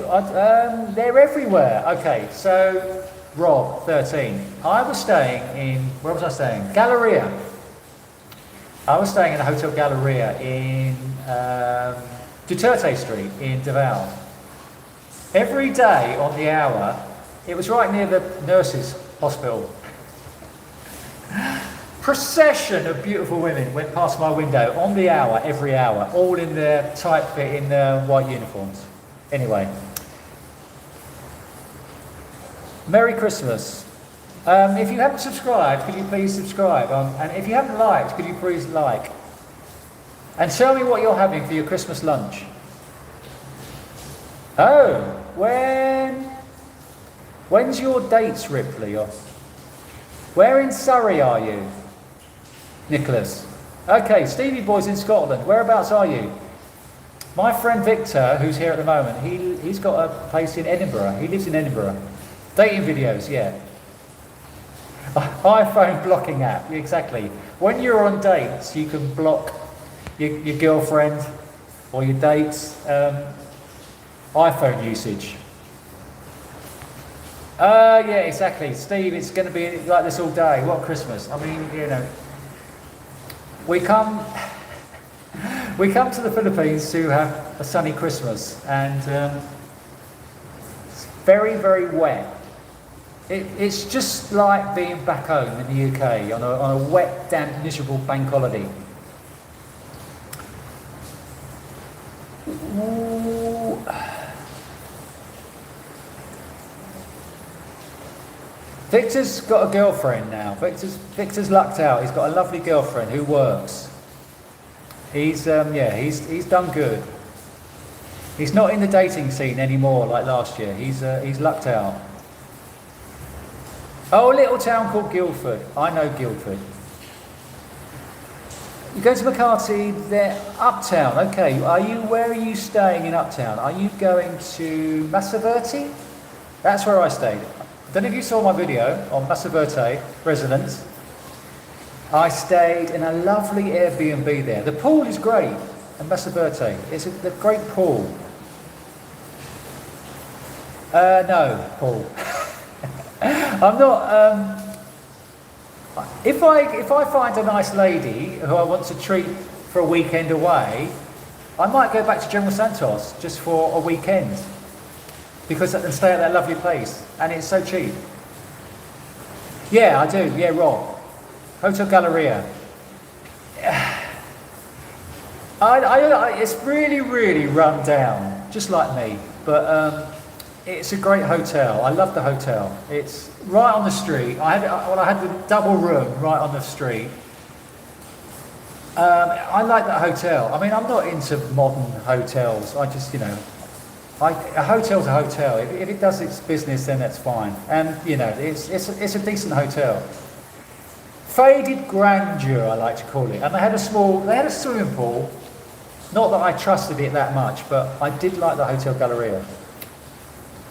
They're everywhere. Okay, so Rob, 13. I was staying in, where was I staying? Galleria. I was staying in a Hotel Galleria in Duterte Street in Davao. Every day on the hour, it was right near the nurses' hospital. Procession of beautiful women went past my window on the hour, every hour, all in their tight fit, in their white uniforms. Anyway. Merry Christmas. If you haven't subscribed, could you please subscribe? And if you haven't liked, could you please like? And tell me what you're having for your Christmas lunch. Oh, when's your dates, Ripley? Or where in Surrey are you, Nicholas? Okay, Stevie Boy's in Scotland. Whereabouts are you? My friend Victor, who's here at the moment, he's got a place in Edinburgh. He lives in Edinburgh. Dating videos, yeah. iPhone blocking app, exactly. When you're on dates, you can block your girlfriend or your dates' iPhone usage. Yeah, exactly. Steve, it's going to be like this all day. What Christmas? I mean, you know, we come to the Philippines to have a sunny Christmas, and it's very, very wet. It's just like being back home in the UK on a wet, damp, miserable bank holiday. Ooh. Victor's got a girlfriend now. Victor's lucked out. He's got a lovely girlfriend who works. He's done good. He's not in the dating scene anymore like last year. He's lucked out. Oh, a little town called Guildford. I know Guildford. You go to McCarthy, they're uptown. Okay, where are you staying in uptown? Are you going to Massaverti? That's where I stayed. I don't know if you saw my video on Massaverti residence. I stayed in a lovely Airbnb there. The pool is great in Massaverti. It's a great pool. No, Paul. I'm not. If I find a nice lady who I want to treat for a weekend away, I might go back to General Santos just for a weekend because I can stay at that lovely place and it's so cheap. Yeah, I do. Yeah, Rob. Hotel Galleria. It's really, really run down, just like me. But it's a great hotel. I love the hotel. It's right on the street. I had the double room right on the street. I like that hotel. I mean, I'm not into modern hotels. I just, a hotel's a hotel. If it does its business, then that's fine. And it's a decent hotel. Faded grandeur, I like to call it. And they had a swimming pool. Not that I trusted it that much, but I did like the Hotel Galleria.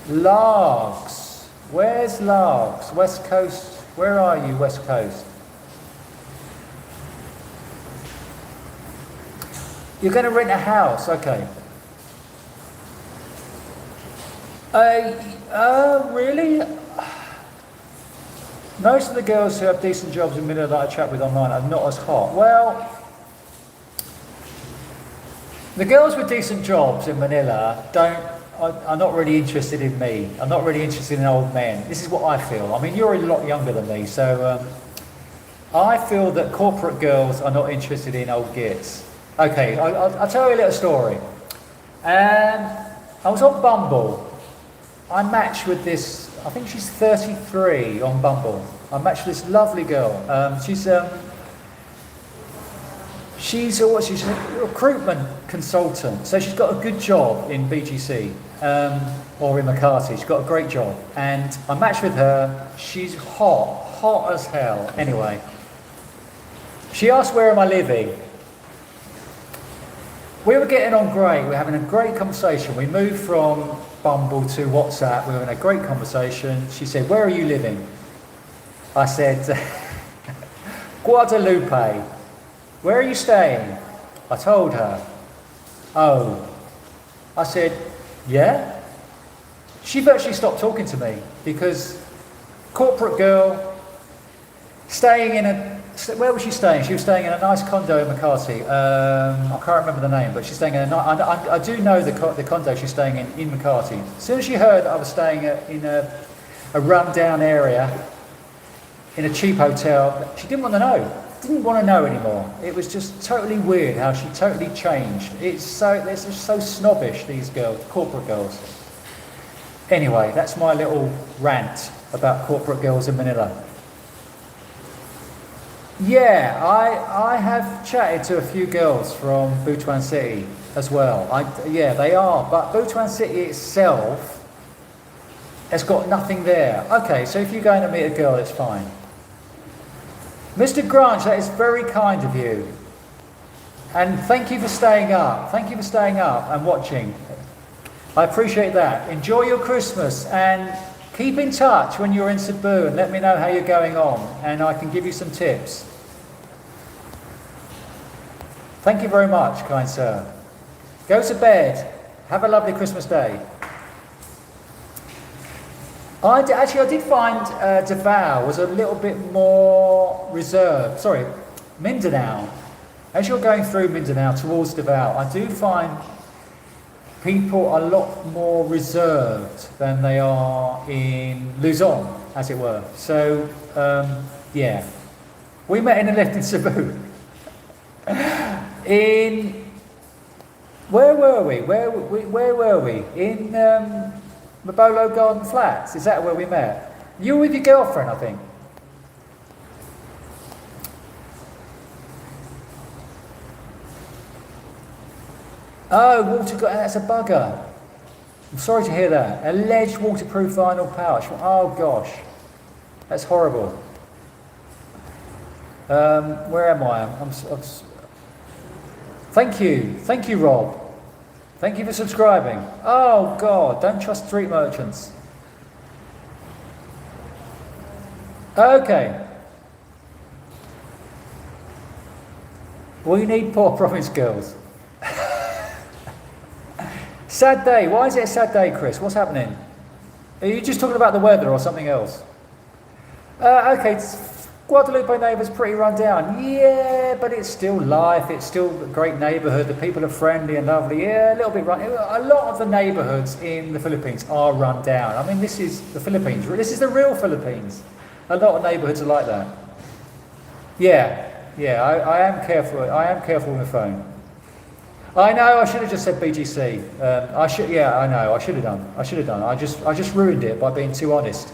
Largs. Where's Largs? West Coast. Where are you, West Coast? You're going to rent a house, okay. Really? Most of the girls who have decent jobs in Manila that I chat with online are not as hot. Well, the girls with decent jobs in Manila are not really interested in me. I'm not really interested in old men. This is what I feel. I mean, you're a lot younger than me, so I feel that corporate girls are not interested in old gits. Okay, I'll tell you a little story. I was on Bumble. I matched with this, I think she's 33 on Bumble. I matched with this lovely girl. She's a recruitment consultant. So she's got a good job in BGC or in Makati. She's got a great job. And I matched with her. She's hot as hell. Anyway, she asked, where am I living? We were getting on great. We were having a great conversation. We moved from Bumble to WhatsApp. We were having a great conversation. She said, where are you living? I said, Guadalupe. Where are you staying? I told her. Oh. I said, yeah? She virtually stopped talking to me because corporate girl staying in where was she staying? She was staying in a nice condo in Makati. I can't remember the name, but she's staying in I do know the condo she's staying in Makati. As soon as she heard I was staying in a run-down area, in a cheap hotel, she didn't want to know. Didn't want to know anymore. It was just totally weird how she totally changed. They're just so snobbish, these girls, corporate girls. Anyway, that's my little rant about corporate girls in Manila. Yeah, I have chatted to a few girls from Butuan City as well. Yeah, they are, but Butuan City itself has got nothing there. Okay, so if you're going to meet a girl, it's fine. Mr. Grant, that is very kind of you. And thank you for staying up. Thank you for staying up and watching. I appreciate that. Enjoy your Christmas and keep in touch when you're in Cebu and let me know how you're going on and I can give you some tips. Thank you very much, kind sir. Go to bed. Have a lovely Christmas day. I did find Davao was a little bit more reserved. Sorry, Mindanao. As you're going through Mindanao towards Davao, I do find people a lot more reserved than they are in Luzon, as it were. So, yeah. We met in a lift in Cebu. Where were we? Where were we? In Mabolo Garden Flats. Is that where we met? You were with your girlfriend, I think. Oh, that's a bugger. I'm sorry to hear that. Alleged waterproof vinyl pouch. Oh gosh, that's horrible. Where am I? Thank you, Rob. Thank you for subscribing. Oh God, don't trust street merchants. Okay. We need poor province girls. Sad day. Why is it a sad day, Chris? What's happening? Are you just talking about the weather or something else? Okay, Guadalupe neighbour's pretty run down. Yeah, but it's still life. It's still a great neighbourhood. The people are friendly and lovely. Yeah, a little bit run. A lot of the neighbourhoods in the Philippines are run down. I mean, this is the Philippines. This is the real Philippines. A lot of neighbourhoods are like that. Yeah, yeah. I am careful. I am careful with the phone. I know. I should have just said BGC. I should. Yeah, I know. I should have done. I should have done. I just ruined it by being too honest,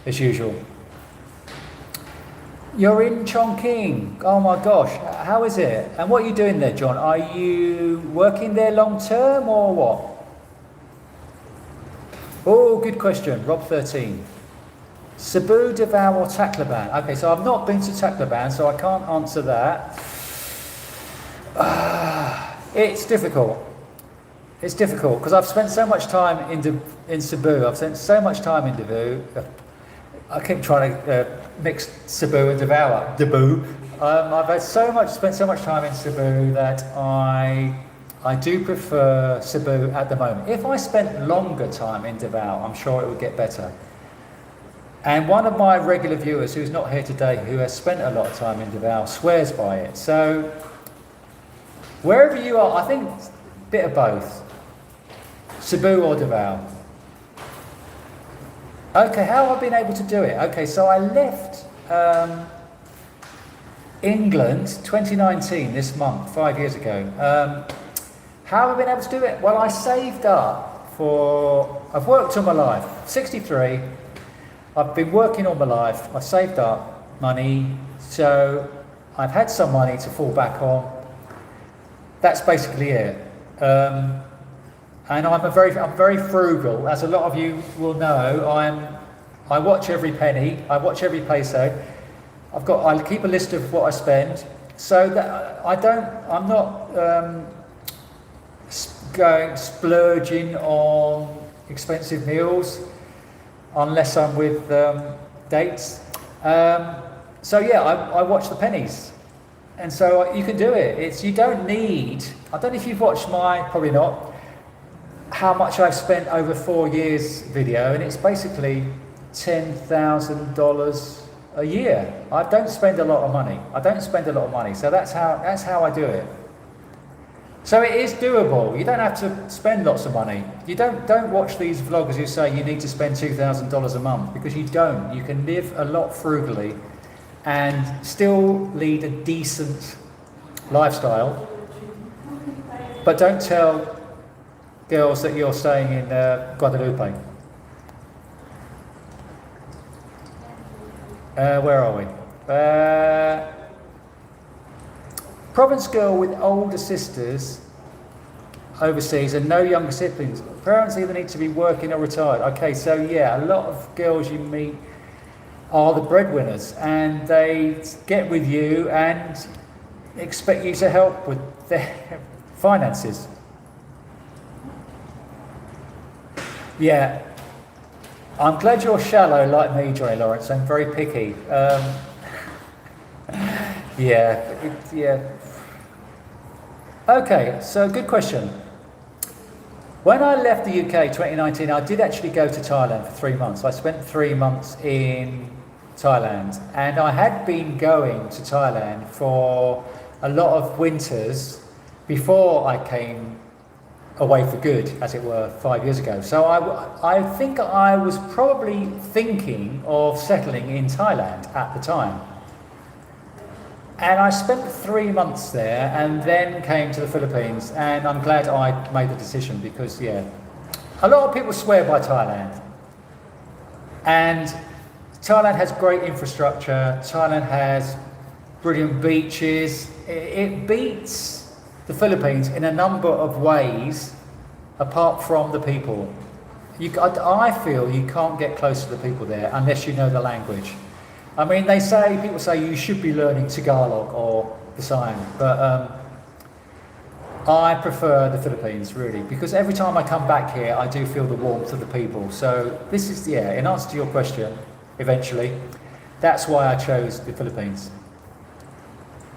as usual. You're in Chongqing. Oh my gosh, how is it? And what are you doing there, John? Are you working there long term or what? Oh, good question. Rob 13. Cebu, Davao or Tacloban? Okay, so I've not been to Tacloban, so I can't answer that. It's difficult. It's difficult because I've spent so much time in Cebu. I've spent so much time in Davao. I keep trying to mix Cebu and Davao. I've spent so much time in Cebu that I do prefer Cebu at the moment. If I spent longer time in Davao, I'm sure it would get better. And one of my regular viewers, who's not here today, who has spent a lot of time in Davao, swears by it. So wherever you are, I think a bit of both, Cebu or Davao. Okay, how have I been able to do it? Okay, so I left England 2019, this month, 5 years ago. How have I been able to do it? Well, I saved up I've worked all my life, 63, I've been working all my life, I've saved up money, so I've had some money to fall back on. That's basically it. And I'm very frugal, as a lot of you will know. I watch every penny, I watch every peso. I keep a list of what I spend, so that I'm not splurging on expensive meals unless I'm with dates. So yeah, I watch the pennies, and so you can do it. You don't need. I don't know if you've watched probably not. How much I've spent over 4 years video, and it's basically $10,000 a year. I don't spend a lot of money. So that's how I do it. So it is doable. You don't have to spend lots of money. You don't watch these vloggers who say you need to spend $2,000 a month, because you don't. You can live a lot frugally and still lead a decent lifestyle. But don't tell girls that you're staying in Guadalupe. Where are we? Province girl with older sisters overseas and no younger siblings. Parents either need to be working or retired. Okay, so yeah, a lot of girls you meet are the breadwinners, and they get with you and expect you to help with their finances. Yeah, I'm glad you're shallow like me, Johnny Lawrence. I'm very picky. Yeah. Okay, so good question. When I left the UK 2019, I did actually go to Thailand for 3 months. I spent 3 months in Thailand, and I had been going to Thailand for a lot of winters before I came away for good, as it were, 5 years ago. So I think I was probably thinking of settling in Thailand at the time. And I spent 3 months there and then came to the Philippines, and I'm glad I made the decision, because yeah, a lot of people swear by Thailand. And Thailand has great infrastructure, Thailand has brilliant beaches. It beats the Philippines in a number of ways, apart from the people. I feel you can't get close to the people there unless you know the language. I mean, people say you should be learning Tagalog or Visayan, but I prefer the Philippines, really, because every time I come back here, I do feel the warmth of the people. So this is, yeah, in answer to your question, eventually, that's why I chose the Philippines.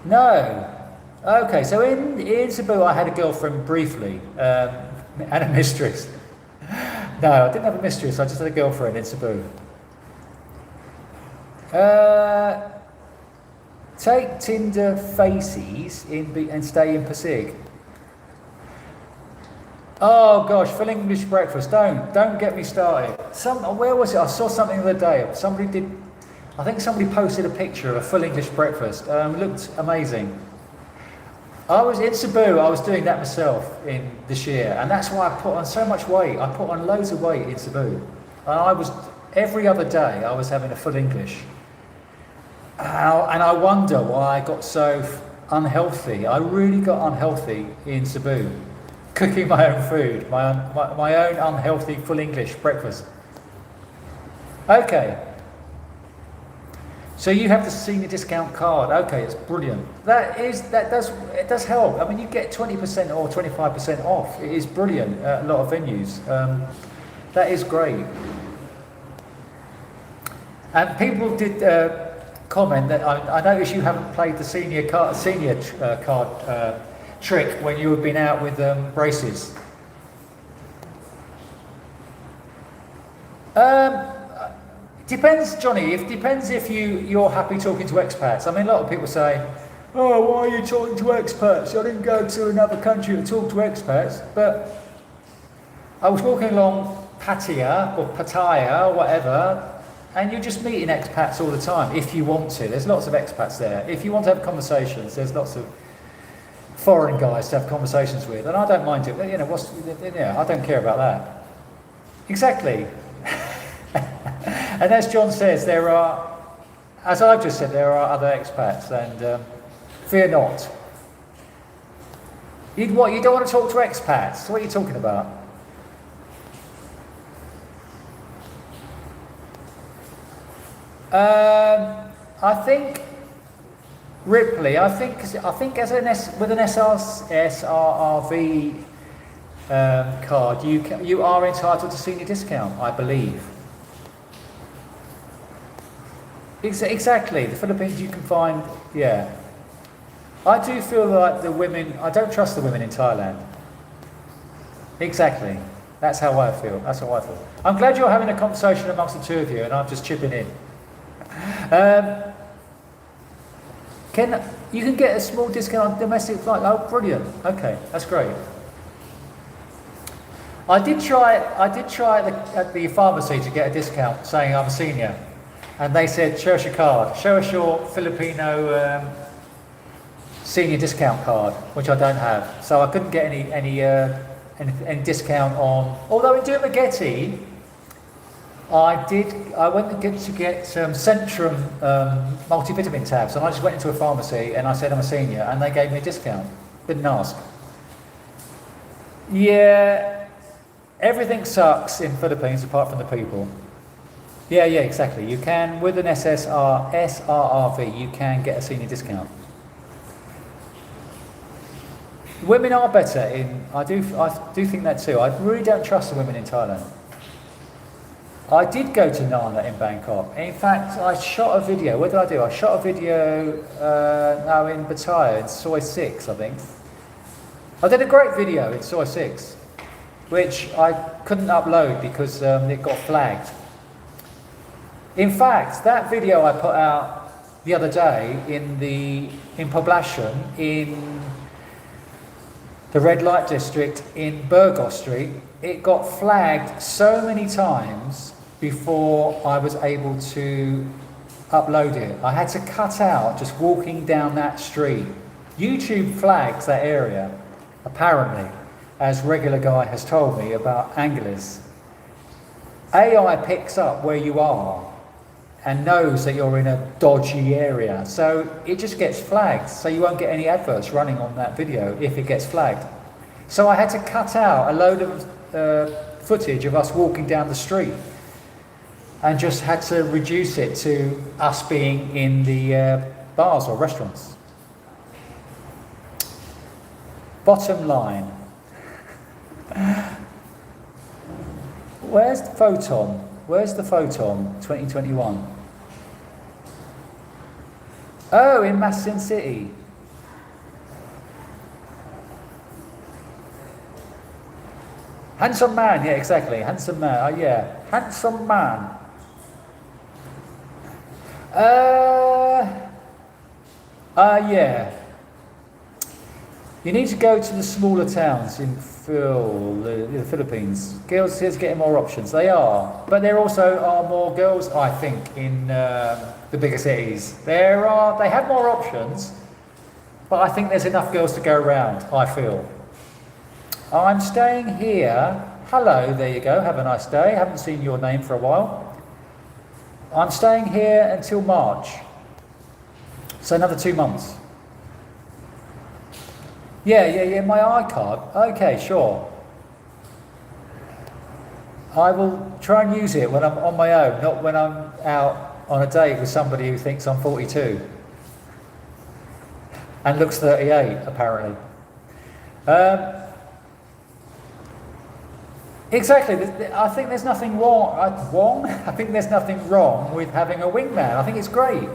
No. Okay, so in Cebu, I had a girlfriend briefly, and a mistress. No, I didn't have a mistress, I just had a girlfriend in Cebu. Take Tinder Faces and stay in Pasig. Oh gosh, full English breakfast. Don't get me started. Where was it? I saw something the other day. I think somebody posted a picture of a full English breakfast. Looked amazing. I was in Cebu. I was doing that myself this year, and that's why I put on so much weight. I put on loads of weight in Cebu, and every other day I was having a full English. And I wonder why I got so unhealthy. I really got unhealthy in Cebu, cooking my own food, my own unhealthy full English breakfast. Okay. So you have the senior discount card. Okay, it's brilliant. It does help. I mean, you get 20% or 25% off. It is brilliant at a lot of venues. That is great. And people did comment that I noticed you haven't played the senior card trick when you have been out with braces. Depends, Johnny. It depends if you're happy talking to expats. I mean, a lot of people say, "Oh, why are you talking to expats? I didn't go to another country to talk to expats." But I was walking along Pattaya or whatever, and you're just meeting expats all the time. If you want to, there's lots of expats there. If you want to have conversations, there's lots of foreign guys to have conversations with, and I don't mind it. You know, I don't care about that. Exactly. And as John says, there are, as I've just said, there are other expats, and fear not. You don't want to talk to expats? What are you talking about? I think Ripley. I think with an SRRV card, you are entitled to senior discount, I believe. Exactly. The Philippines you can find, yeah. I do feel like I don't trust the women in Thailand. Exactly. That's how I feel. I'm glad you're having a conversation amongst the two of you, and I'm just chipping in. You can get a small discount on domestic flight. Oh, brilliant. Okay, that's great. I did try at the pharmacy to get a discount, saying I'm a senior. And they said, show us your card. Show us your Filipino senior discount card, which I don't have. So I couldn't get any discount on. Although in Dumaguete, I went to get Centrum multivitamin tabs, and I just went into a pharmacy and I said I'm a senior, and they gave me a discount. Didn't ask. Yeah, everything sucks in Philippines apart from the people. Yeah, exactly. You can, with an SRRV, you can get a senior discount. Women are better I do think that too. I really don't trust the women in Thailand. I did go to Nana in Bangkok. In fact, I shot a video. What did I do? I shot a video now in Pattaya, in Soi 6, I think. I did a great video in Soi 6, which I couldn't upload because it got flagged. In fact, that video I put out the other day in Poblacion, in the red light district in Burgos Street, it got flagged so many times before I was able to upload it. I had to cut out just walking down that street. YouTube flags that area, apparently, as regular guy has told me about anglers. AI picks up where you are and knows that you're in a dodgy area. So it just gets flagged. So you won't get any adverts running on that video if it gets flagged. So I had to cut out a load of footage of us walking down the street and just had to reduce it to us being in the bars or restaurants. Bottom line. Where's the Photon? 2021? Oh, in Masin City. Handsome man, yeah, exactly. Handsome man, yeah. Handsome man. Yeah. You need to go to the smaller towns in the Philippines. Girls here are getting more options. They are, but there also are more girls, I think, in the bigger cities. They have more options, but I think there's enough girls to go around. I feel. I'm staying here. Hello, there you go. Have a nice day. Haven't seen your name for a while. I'm staying here until March, so another 2 months. Yeah, my iCard. Okay, sure. I will try and use it when I'm on my own, not when I'm out on a date with somebody who thinks I'm 42 and looks 38, apparently. Exactly. I think there's nothing wrong. I think there's nothing wrong with having a wingman. I think it's great.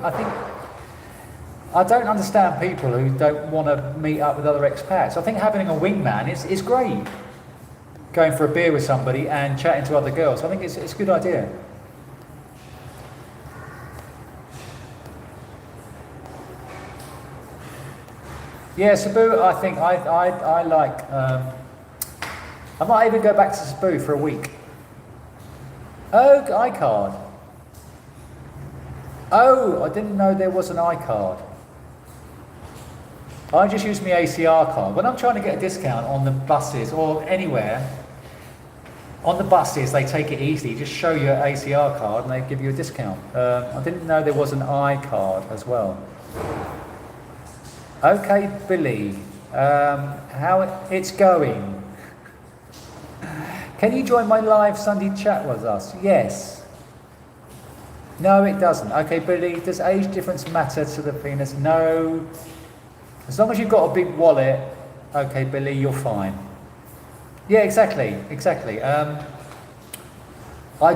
I don't understand people who don't want to meet up with other expats. I think having a wingman is great. Going for a beer with somebody and chatting to other girls. I think it's a good idea. Yeah, Cebu, I think I like. I might even go back to Cebu for a week. Oh, iCard. Oh, I didn't know there was an iCard. I just use my ACR card. When I'm trying to get a discount on the buses or anywhere, on the buses they take it easy. Just show your ACR card and they give you a discount. I didn't know there was an iCard as well. Okay, Billy, how it's going? Can you join my live Sunday chat with us? Yes. No, it doesn't. Okay, Billy, does age difference matter to the penis? No. As long as you've got a big wallet, okay, Billy, you're fine. Yeah, exactly. I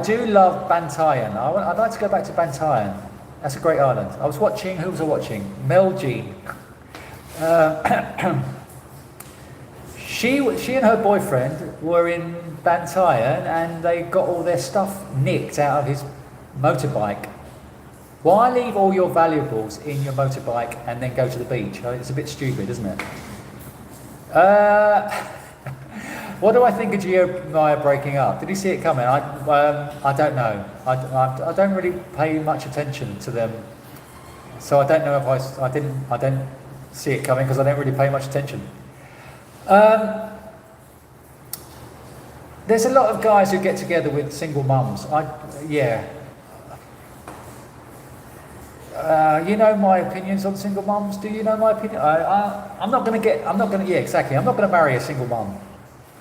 do love Bantayan. I'd like to go back to Bantayan. That's a great island. I was watching, who was I watching? Mel Jean. She and her boyfriend were in Bantayan and they got all their stuff nicked out of his motorbike. Why leave all your valuables in your motorbike and then go to the beach? It's a bit stupid, isn't it? What do I think of Jeremiah breaking up? Did he see it coming? I don't know. I don't really pay much attention to them, so I don't know if I didn't see it coming because I don't really pay much attention. There's a lot of guys who get together with single mums. You know my opinions on single mums. Do you know my opinion? I'm not going to. Yeah, exactly. I'm not going to marry a single mum.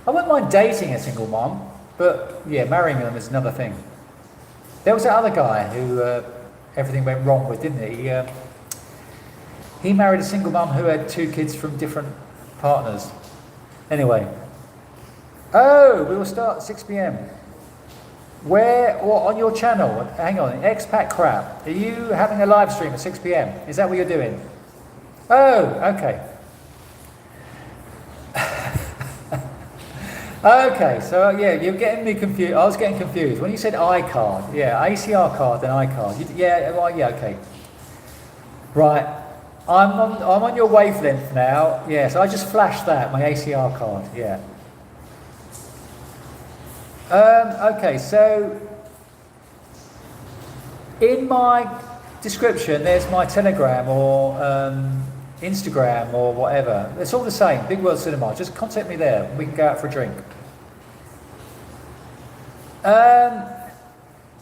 I wouldn't mind dating a single mum, but yeah, marrying them is another thing. There was that other guy who everything went wrong with, didn't he? He married a single mum who had 2 kids from different partners. Anyway. Oh, we will start at 6 p.m. Where, or on your channel, hang on, Expat Crap, are you having a live stream at 6 p.m? Is that what you're doing? Oh, okay. Okay, so yeah, you're getting me confused. I was getting confused. When you said iCard, yeah, ACR card, then iCard. Okay. Right, I'm on your wavelength now. Yeah, so I just flashed that, my ACR card, yeah. Okay, so in my description there's my Telegram or Instagram or whatever. It's all the same, Big World Cinema. Just contact me there. We can go out for a drink.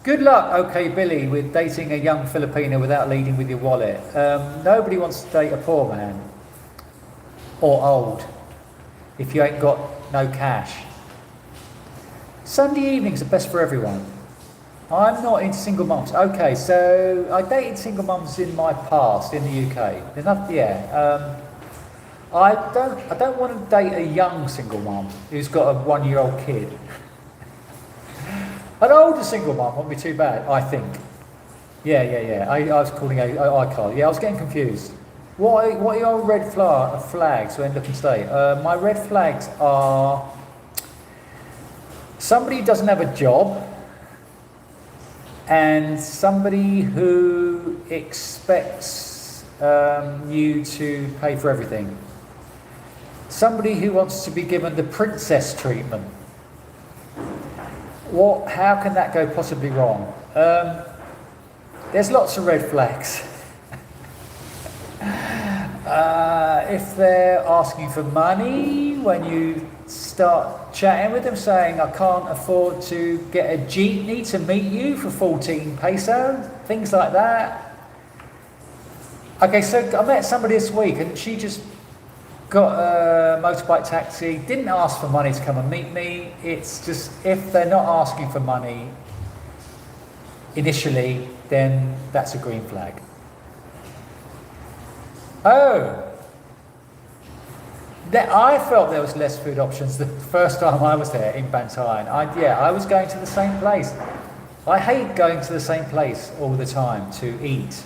Good luck, okay, Billy, with dating a young Filipino without leading with your wallet. Nobody wants to date a poor man or old if you ain't got no cash. Sunday evenings are best for everyone. I'm not into single mums. Okay, so I dated single mums in my past in the UK. There's nothing. I don't want to date a young single mum who's got a 1-year-old kid. An older single mum won't be too bad, I think. Yeah. I was calling iCard. Yeah, I was getting confused. What are your red flags when looking state? My red flags are somebody who doesn't have a job and somebody who expects you to pay for everything. Somebody who wants to be given the princess treatment. How can that go possibly wrong? There's lots of red flags. If they're asking for money, when you start chatting with them saying, I can't afford to get a jeepney to meet you for 14 pesos, things like that. Okay, so I met somebody this week and she just got a motorbike taxi, didn't ask for money to come and meet me. It's just, if they're not asking for money initially, then that's a green flag. Oh, I felt there was less food options the first time I was there in Bantayan. I was going to the same place. I hate going to the same place all the time to eat.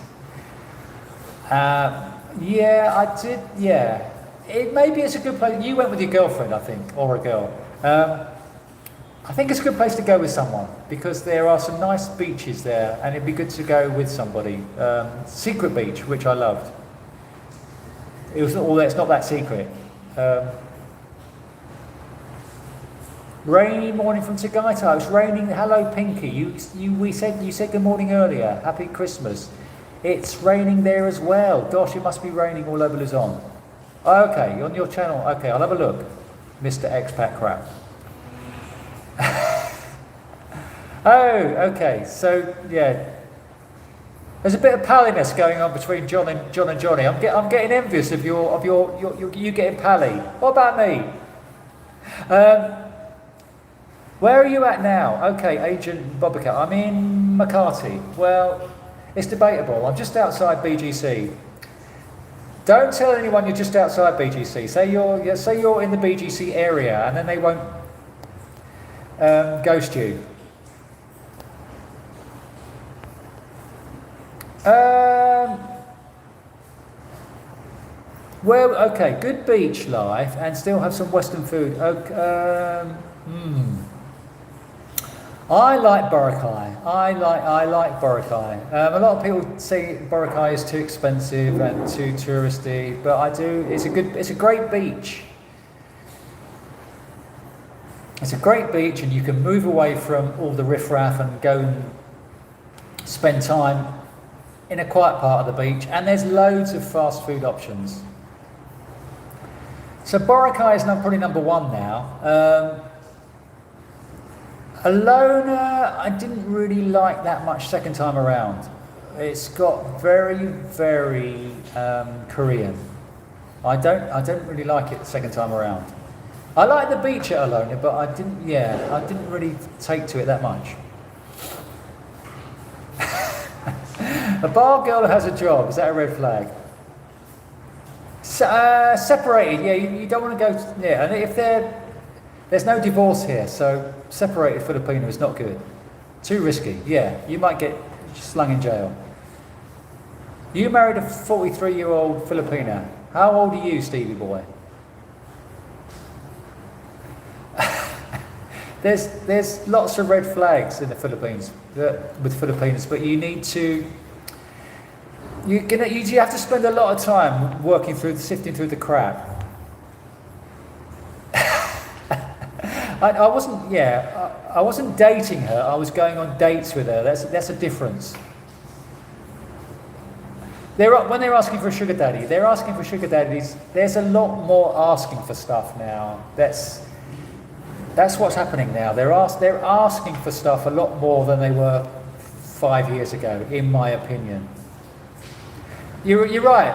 I did, yeah. Maybe it's a good place. You went with your girlfriend, I think, or a girl. I think it's a good place to go with someone because there are some nice beaches there and it'd be good to go with somebody. Secret Beach, which I loved. It's not that secret. Rainy morning from Tagaytay. It's raining. Hello, Pinky. You said good morning earlier. Happy Christmas. It's raining there as well. Gosh, it must be raining all over Luzon. Okay, on your channel. Okay, I'll have a look, Mr. Expat Crap. Oh, okay. So yeah, there's a bit of palliness going on between John and Johnny. I'm getting envious of you getting pally. What about me? Where are you at now? Okay, Agent Bobica. I'm in Makati. Well, it's debatable. I'm just outside BGC. Don't tell anyone you're just outside BGC. Say you're in the BGC area, and then they won't ghost you. Okay, good beach life, and still have some Western food. I like Boracay. I like Boracay. A lot of people say Boracay is too expensive and too touristy, but I do. It's a great beach. It's a great beach, and you can move away from all the riffraff and go and spend time in a quiet part of the beach. And there's loads of fast food options. So Boracay is probably number one now. Alona, I didn't really like that much second time around. It's got very, very Korean. I don't really like it the second time around. I like the beach at Alona, but I didn't really take to it that much. A bar girl has a job, is that a red flag? Separated, yeah, you don't want to go, yeah, and if there's no divorce here, so separated Filipino is not good. Too risky, yeah, you might get slung in jail. You married a 43-year-old Filipina. How old are you, Stevie boy? There's lots of red flags in the Philippines with Filipinos, but you need to. You have to spend a lot of time sifting through the crap. I wasn't dating her. I was going on dates with her. That's a difference. When they're asking for a sugar daddy, they're asking for sugar daddies. There's a lot more asking for stuff now. That's what's happening now. They're asking for stuff a lot more than they were 5 years ago, in my opinion. You're right.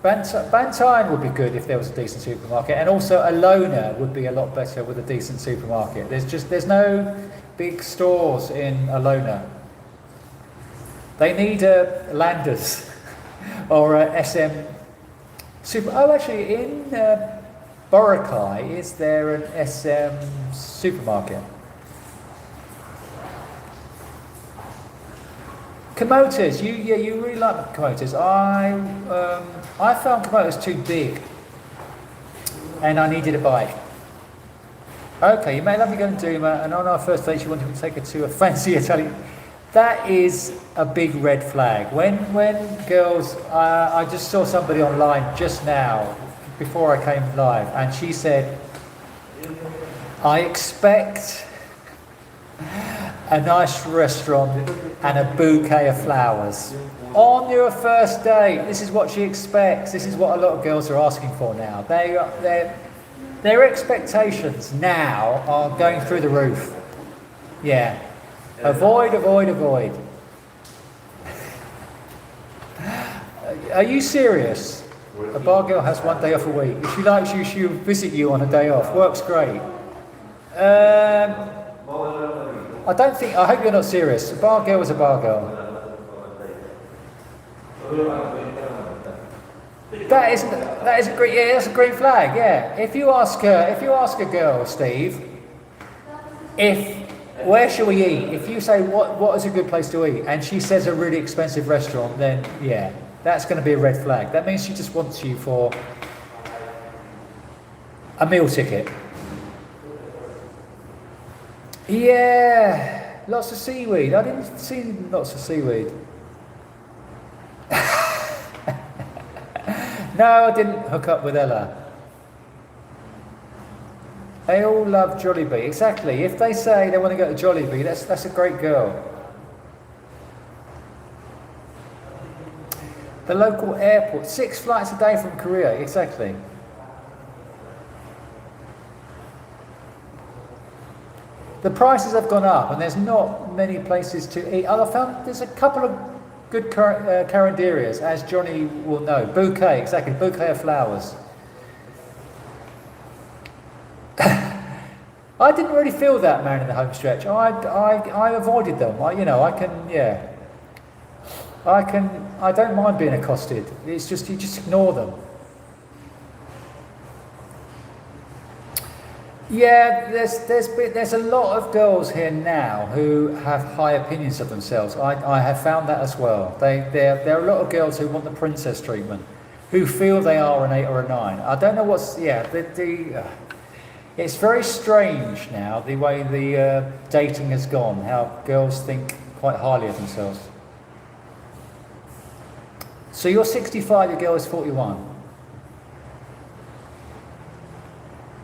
Bantayan would be good if there was a decent supermarket, and also Alona would be a lot better with a decent supermarket. There's no big stores in Alona. They need Landers or SM Super. Oh, actually, in Boracay, is there an SM supermarket? Komotas, you really like Komotas. I found Komotas too big, and I needed a bike. Okay, you made a lovely girl in Duma, and on our first date, you wanted to take her to a fancy Italian. That is a big red flag. When girls, I just saw somebody online just now, before I came live, and she said, I expect a nice restaurant and a bouquet of flowers. On your first date, this is what she expects. This is what a lot of girls are asking for now. Their expectations now are going through the roof. Yeah. Avoid, avoid, avoid. Are you serious? A bar girl has 1 day off a week. If she likes you, she'll visit you on a day off. Works great. I hope you're not serious. A bar girl is a bar girl. That is a great, yeah, that's a green flag, yeah. If you ask a girl, Steve, where shall we eat? If you say what is a good place to eat, and she says a really expensive restaurant, then yeah, that's going to be a red flag. That means she just wants you for a meal ticket. Yeah, lots of seaweed. I didn't see lots of seaweed. No, I didn't hook up with Ella. They all love Jollibee. Exactly. If they say they want to go to Jollibee, that's a great girl. The local airport, 6 flights a day from Korea. Exactly. The prices have gone up, and there's not many places to eat. I found there's a couple of good current areas, as Johnny will know. Bouquet, exactly. Bouquet of flowers. I didn't really feel that, man, in the home stretch. I avoided them. I don't mind being accosted. It's just, you just ignore them. Yeah, there's a lot of girls here now who have high opinions of themselves. I have found that as well. There are a lot of girls who want the princess treatment, who feel they are an 8 or a 9. I don't know what's, it's very strange now, the way the dating has gone, how girls think quite highly of themselves. So you're 65, your girl is 41.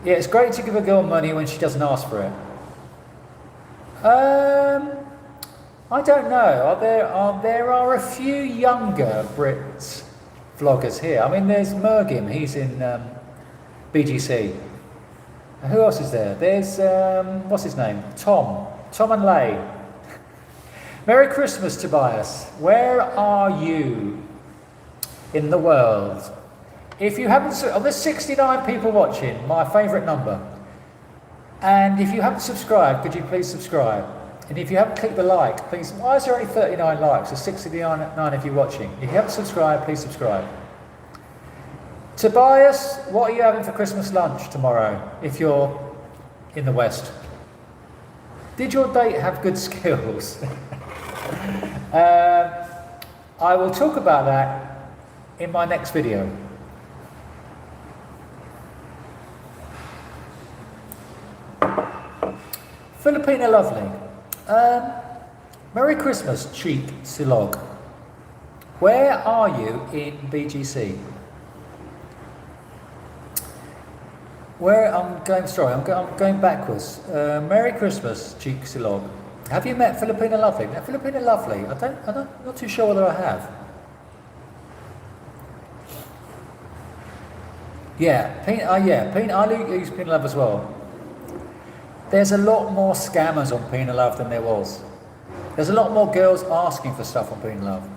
Yeah, it's great to give a girl money when she doesn't ask for it. I don't know. There are a few younger Brits vloggers here. I mean, there's Mergim. He's in BGC. Who else is there? There's what's his name? Tom and Lay. Merry Christmas, Tobias. Where are you in the world? If you haven't, there's 69 people watching, my favourite number. And if you haven't subscribed, could you please subscribe? And if you haven't clicked the like, please, why is there only 39 likes? There's 69 if you're watching. If you haven't subscribed, please subscribe. Tobias, what are you having for Christmas lunch tomorrow, if you're in the West? Did your date have good skills? I will talk about that in my next video. Filipina Lovely. Merry Christmas, Cheek Silog. Where are you in BGC? I'm going backwards. Merry Christmas, Cheek Silog. Have you met Filipina Lovely? Now, Filipina Lovely, I'm not too sure whether I have. Yeah, I use Pina Love as well. There's a lot more scammers on Pina Love than there was. There's a lot more girls asking for stuff on Pina Love.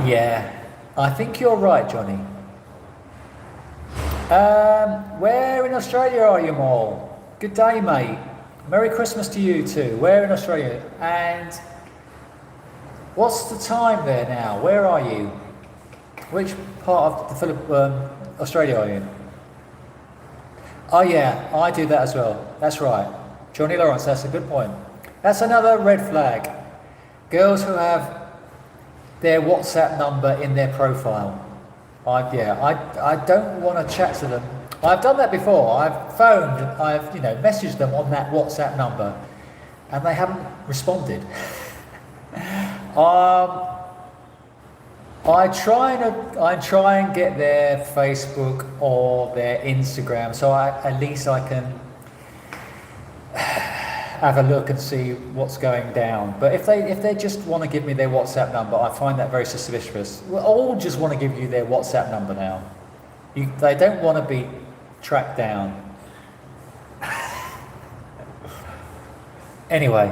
Yeah, I think you're right, Johnny. Where in Australia are you, Mole? Good day, mate. Merry Christmas to you too. Where in Australia? And what's the time there now? Where are you? Which part of Australia are you in? Oh yeah, I do that as well. That's right. Johnny Lawrence, that's a good point. That's another red flag. Girls who have their WhatsApp number in their profile. I don't want to chat to them. I've done that before. I've phoned, I've messaged them on that WhatsApp number. and they haven't responded. I try and get their Facebook or their Instagram, so at least I can have a look and see what's going down. But if they just want to give me their WhatsApp number, I find that very suspicious. We all just want to give you their WhatsApp number now. They don't want to be tracked down. Anyway,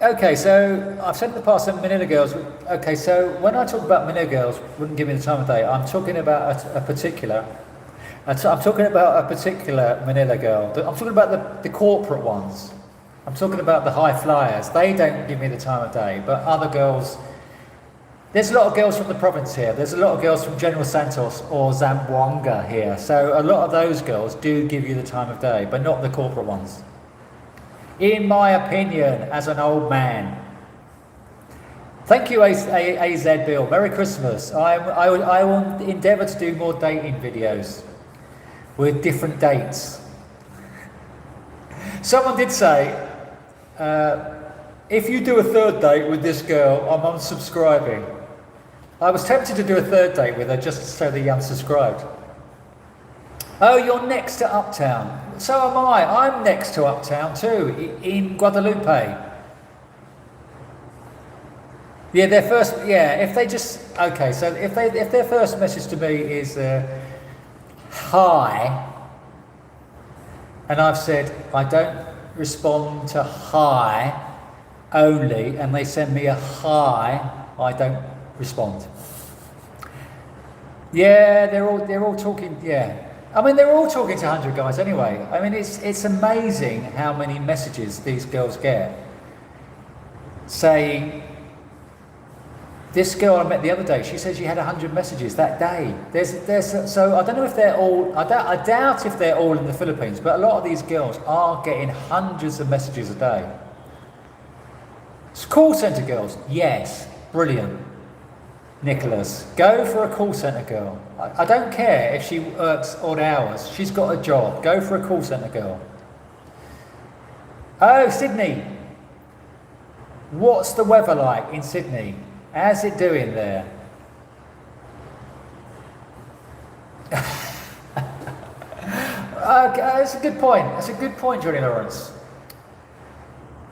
okay, so I've said in the past that Manila girls. Okay, so when I talk about Manila girls, wouldn't give me the time of day. I'm talking about a particular Manila girl. I'm talking about the corporate ones. I'm talking about the high flyers. They don't give me the time of day, but other girls. There's a lot of girls from the province here. There's a lot of girls from General Santos or Zamboanga here. So a lot of those girls do give you the time of day, but not the corporate ones. In my opinion, as an old man. Thank you, AZ Bill. Merry Christmas. I will endeavour to do more dating videos with different dates. Someone did say, if you do a third date with this girl, I'm unsubscribing. I was tempted to do a third date with her just so that you unsubscribed. Oh, you're next to Uptown. So am I. I'm next to Uptown too, in Guadalupe. Yeah, if they just, okay, so if their first message to me is hi, and I've said I don't respond to hi only, and they send me a hi, I don't respond. Yeah, they're all talking, yeah. I mean, they're all talking to 100 guys anyway. I mean, it's amazing how many messages these girls get saying, this girl I met the other day, she said she had 100 messages that day. So I don't know if they're all, I doubt if they're all in the Philippines, but a lot of these girls are getting hundreds of messages a day. Call centre girls, yes, brilliant. Nicholas, go for a call centre girl. I don't care if she works odd hours. She's got a job. Go for a call centre girl. Oh, Sydney. What's the weather like in Sydney? How's it doing there? That's a good point. That's a good point, Johnny Lawrence.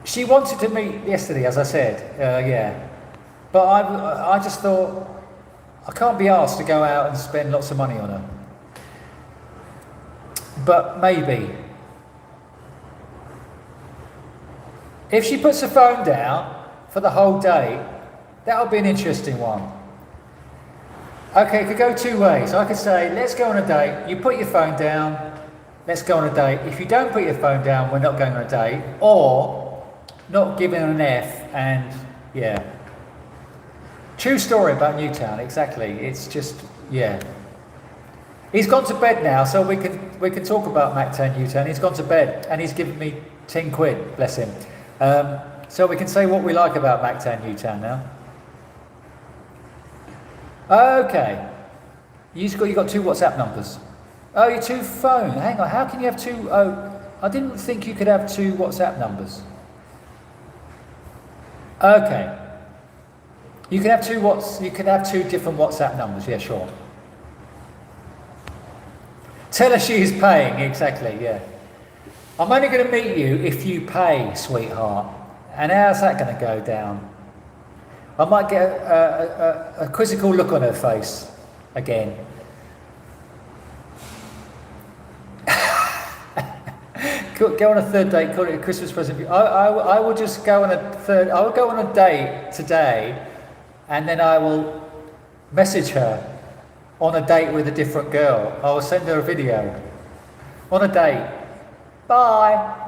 She wanted to meet yesterday, as I said. Yeah. But I just thought, I can't be asked to go out and spend lots of money on her. But maybe. If she puts her phone down for the whole day, that'll be an interesting one. Okay, it could go two ways. I could say, let's go on a date. You put your phone down, let's go on a date. If you don't put your phone down, we're not going on a date. Or, not giving an F and, yeah. True story about Newtown, exactly. It's just, yeah. He's gone to bed now, so we can talk about Mactan Newtown. He's gone to bed, and he's given me 10 quid, bless him. So we can say what we like about Mactan Newtown now. Okay. You got two WhatsApp numbers. Oh, your two phone. Hang on, how can you have two? Oh, I didn't think you could have two WhatsApp numbers. Okay. You can have two different WhatsApp numbers, yeah, sure. Tell her she is paying, exactly, yeah. I'm only going to meet you if you pay, sweetheart. And how's that going to go down? I might get a quizzical look on her face again. Go on a third date, call it a Christmas present. I will just go on I will go on a date today, and then I will message her on a date with a different girl. I will send her a video on a date. Bye.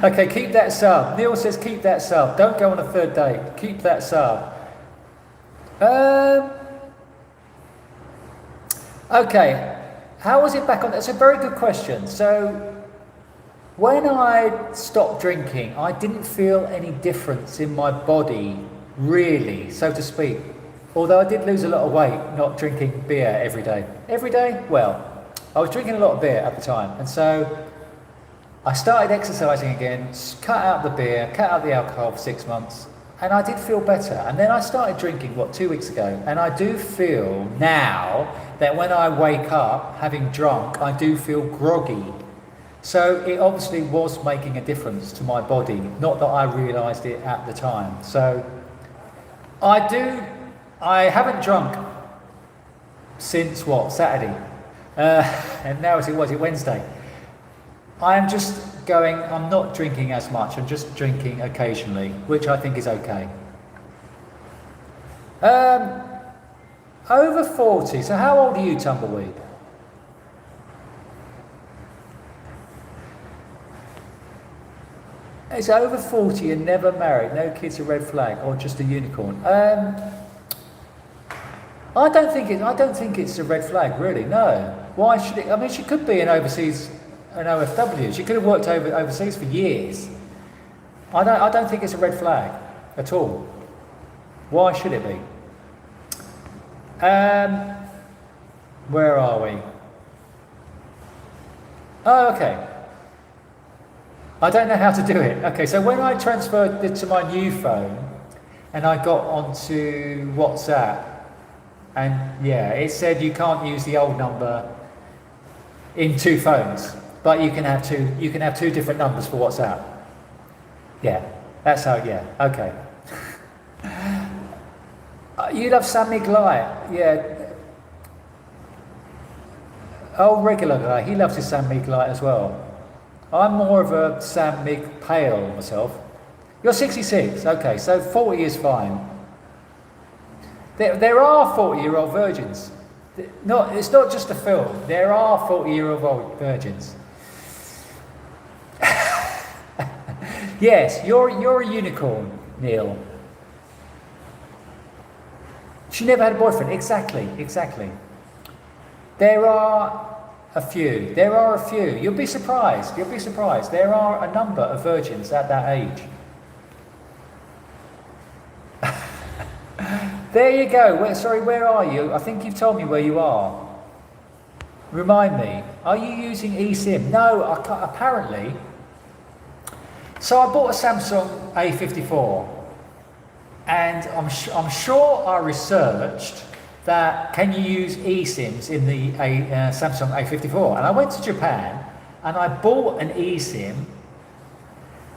Okay, keep that sub. Neil says keep that sub. Don't go on a third date. Keep that sub. Okay. How was it back on? That's a very good question. So, when I stopped drinking, I didn't feel any difference in my body really, so to speak. Although I did lose a lot of weight not drinking beer every day. Every day? Well, I was drinking a lot of beer at the time, and so I started exercising again, cut out the beer, cut out the alcohol for 6 months, and I did feel better. And then I started drinking, 2 weeks ago, and I do feel now that when I wake up having drunk, I do feel groggy. So it obviously was making a difference to my body, not that I realised it at the time. So I haven't drunk since Saturday, and now was it Wednesday. I'm just I'm not drinking as much, I'm just drinking occasionally, which I think is okay. Over 40, so how old are you, Tumbleweed? It's over 40 and never married, no kids, a red flag, or just a unicorn. I don't think it's a red flag, really. No. Why should it? I mean, she could be an OFW. She could have worked overseas for years. I don't think it's a red flag at all. Why should it be? Where are we? Oh, okay. I don't know how to do it. Okay, so when I transferred it to my new phone and I got onto WhatsApp, and yeah, it said you can't use the old number in 2 phones, but you can have two different numbers for WhatsApp. Yeah, that's how. Yeah, okay. You love Sam Miglite, yeah. Oh, regular guy, he loves his Sam Miglite as well. I'm more of a Sam Mig Pale myself. You're 66, okay, so 40 is fine. There are 40-year-old virgins. It's not just a film. There are 40-year-old virgins. Yes, you're a unicorn, Neil. She never had a boyfriend. Exactly. There are a few. You'll be surprised. There are a number of virgins at that age. There you go. Where are you? I think you've told me where you are. Remind me. Are you using eSIM? No, I can't, apparently. So I bought a Samsung A54, and I'm sure I researched that can you use eSIMs in the Samsung A54, and I went to Japan and I bought an eSIM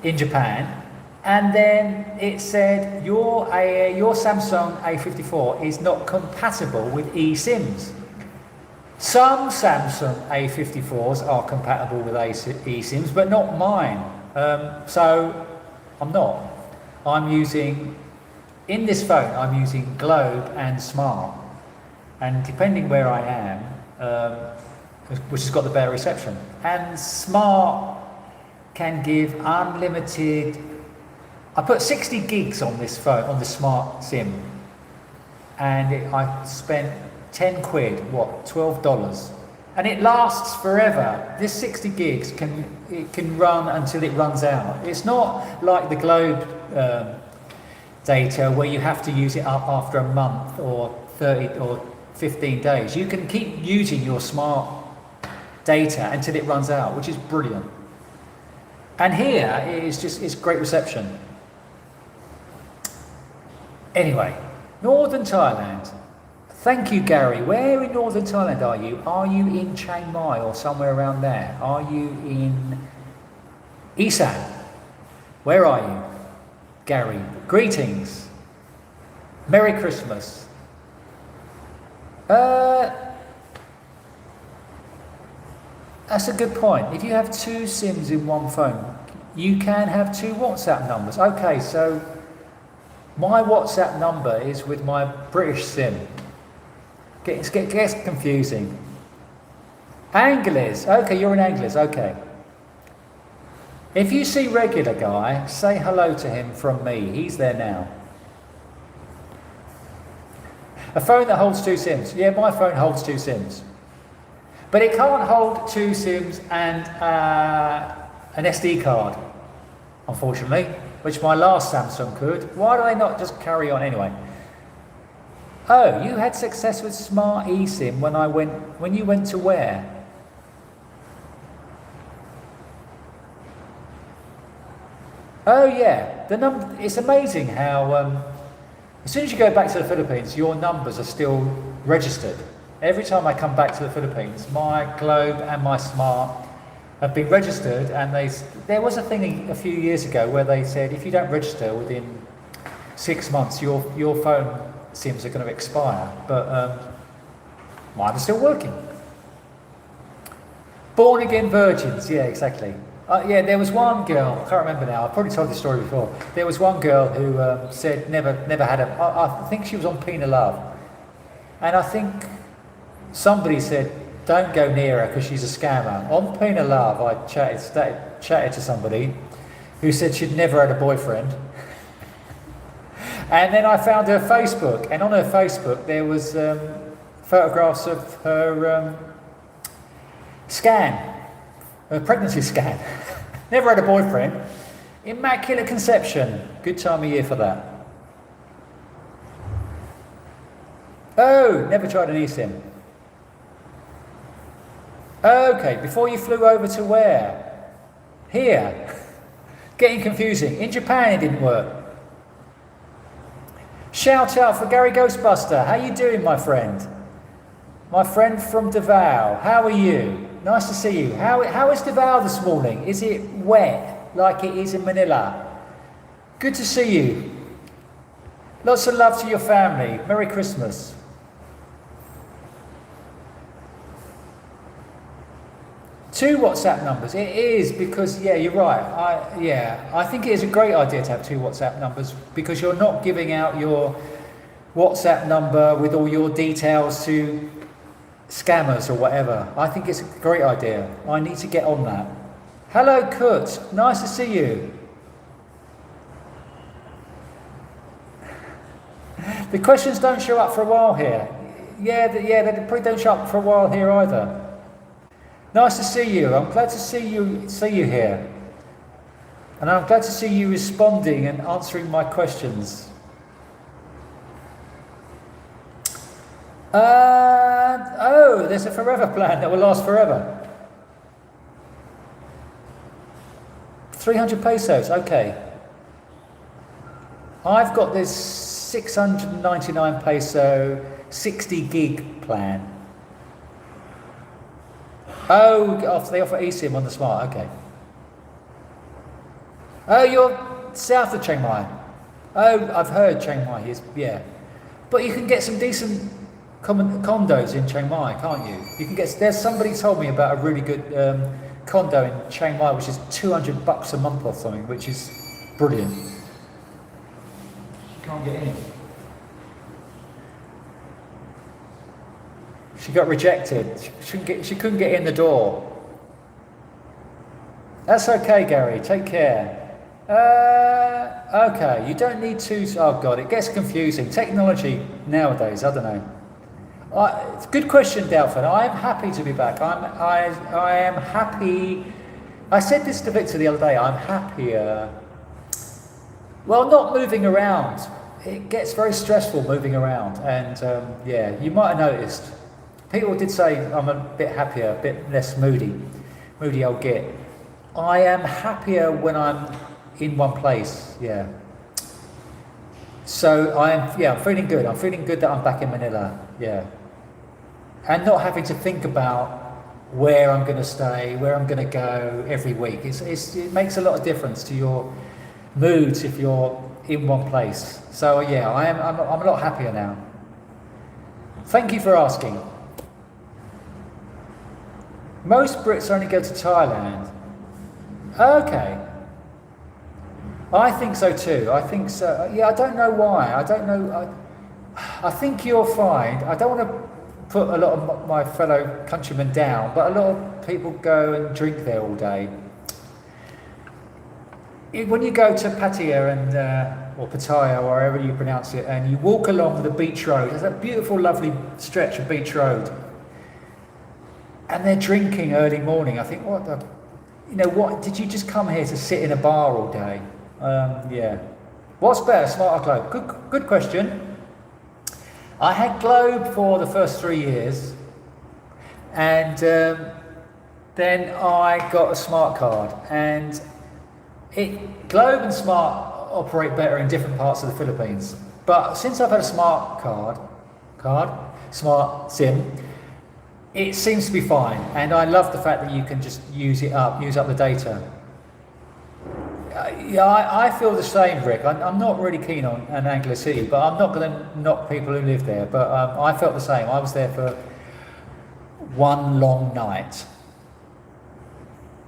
in Japan. And then it said your Samsung A54 is not compatible with eSIMs. Some Samsung A54s are compatible with eSIMs, but not mine. So I'm not. In this phone, I'm using Globe and Smart. And depending where I am, which has got the better reception. And Smart can give unlimited. I put 60 gigs on this phone, on the Smart SIM, and I spent 10 quid, $12, and it lasts forever. This 60 gigs can run until it runs out. It's not like the Globe data where you have to use it up after a month or 30 or 15 days. You can keep using your Smart data until it runs out, which is brilliant. And here it's great reception. Anyway, Northern Thailand. Thank you, Gary. Where in Northern Thailand are you? Are you in Chiang Mai or somewhere around there? Are you in Isan? Where are you? Gary, greetings. Merry Christmas. That's a good point. If you have 2 SIMs in one phone, you can have 2 WhatsApp numbers. Okay, so my WhatsApp number is with my British SIM. It gets confusing. Anglers. Okay, you're in Anglers. Okay. If you see regular guy, say hello to him from me. He's there now. A phone that holds 2 SIMs. Yeah, my phone holds 2 SIMs. But it can't hold 2 SIMs and an SD card, unfortunately. which my last Samsung could. Why do they not just carry on anyway? Oh, you had success with Smart eSIM when you went to where? Oh yeah, it's amazing how as soon as you go back to the Philippines, your numbers are still registered. Every time I come back to the Philippines, my Globe and my Smart have been registered, and there was a thing a few years ago where they said if you don't register within 6 months, your phone SIMs are going to expire. But mine are still working. Born again virgins, yeah, exactly. Yeah, there was one girl, I can't remember now, I've probably told this story before. There was one girl who said never had I think she was on Pina Love. And I think somebody said, don't go near her because she's a scammer. On Pina Love, I chatted to somebody who said she'd never had a boyfriend. And then I found her Facebook, and on her Facebook there was photographs of her scan. A pregnancy scan. Never had a boyfriend. Immaculate conception. Good time of year for that. Oh, never tried an eSIM. Okay, before you flew over to where? Here. Getting confusing. In Japan it didn't work. Shout out for Gary Ghostbuster. How you doing, my friend? My friend from Davao. How are you? Nice to see you. How is Davao this morning? Is it wet like it is in Manila? Good to see you. Lots of love to your family. Merry Christmas. Two WhatsApp numbers. It is because, yeah, you're right. I think it is a great idea to have two WhatsApp numbers because you're not giving out your WhatsApp number with all your details to scammers or whatever. I think it's a great idea. I need to get on that. Hello, Kurt. Nice to see you. The questions don't show up for a while here. They probably don't show up for a while here either. Nice to see you. I'm glad to see you here. And I'm glad to see you responding and answering my questions. Oh, there's a forever plan that will last forever. 300 pesos, okay. I've got this 699 peso 60 gig plan. Oh, they offer eSIM on the Smart, okay. Oh, you're south of Chiang Mai. Oh, I've heard Chiang Mai is, yeah. But you can get some decent condos in Chiang Mai, can't you? There's somebody told me about a really good condo in Chiang Mai, which is $200 a month or something, which is brilliant. You can't get in. She got rejected. She couldn't get in the door. That's okay, Gary. Take care. Okay, you don't need to. Oh God, it gets confusing. Technology nowadays, I don't know. Good question, Delphin. I am happy to be back. I am happy. I said this to Victor the other day. I'm happier. Well, not moving around. It gets very stressful moving around, and yeah, you might have noticed. People did say I'm a bit happier, a bit less moody old git. I am happier when I'm in one place, yeah. So I'm feeling good. I'm feeling good that I'm back in Manila, yeah. And not having to think about where I'm going to stay, where I'm going to go every week. It makes a lot of difference to your moods if you're in one place. So yeah, I'm a lot happier now. Thank you for asking. Most Brits only go to Thailand. Okay. I think so too. I think so. Yeah, I don't know why. I don't know. I think you'll find, I don't want to put a lot of my fellow countrymen down, but a lot of people go and drink there all day. When you go to Pattaya or Pattaya, or however you pronounce it, and you walk along the beach road, there's a beautiful, lovely stretch of beach road, and they're drinking early morning. I think, what, did you just come here to sit in a bar all day? Yeah. What's better, Smart or Globe? Good question. I had Globe for the first 3 years, and then I got a Smart card, and Globe and Smart operate better in different parts of the Philippines. But since I've had a Smart Smart SIM, it seems to be fine, and I love the fact that you can just use up the data. Yeah, I feel the same, Rick. I'm not really keen on an Angler City, but I'm not going to knock people who live there. But I felt the same. I was there for one long night.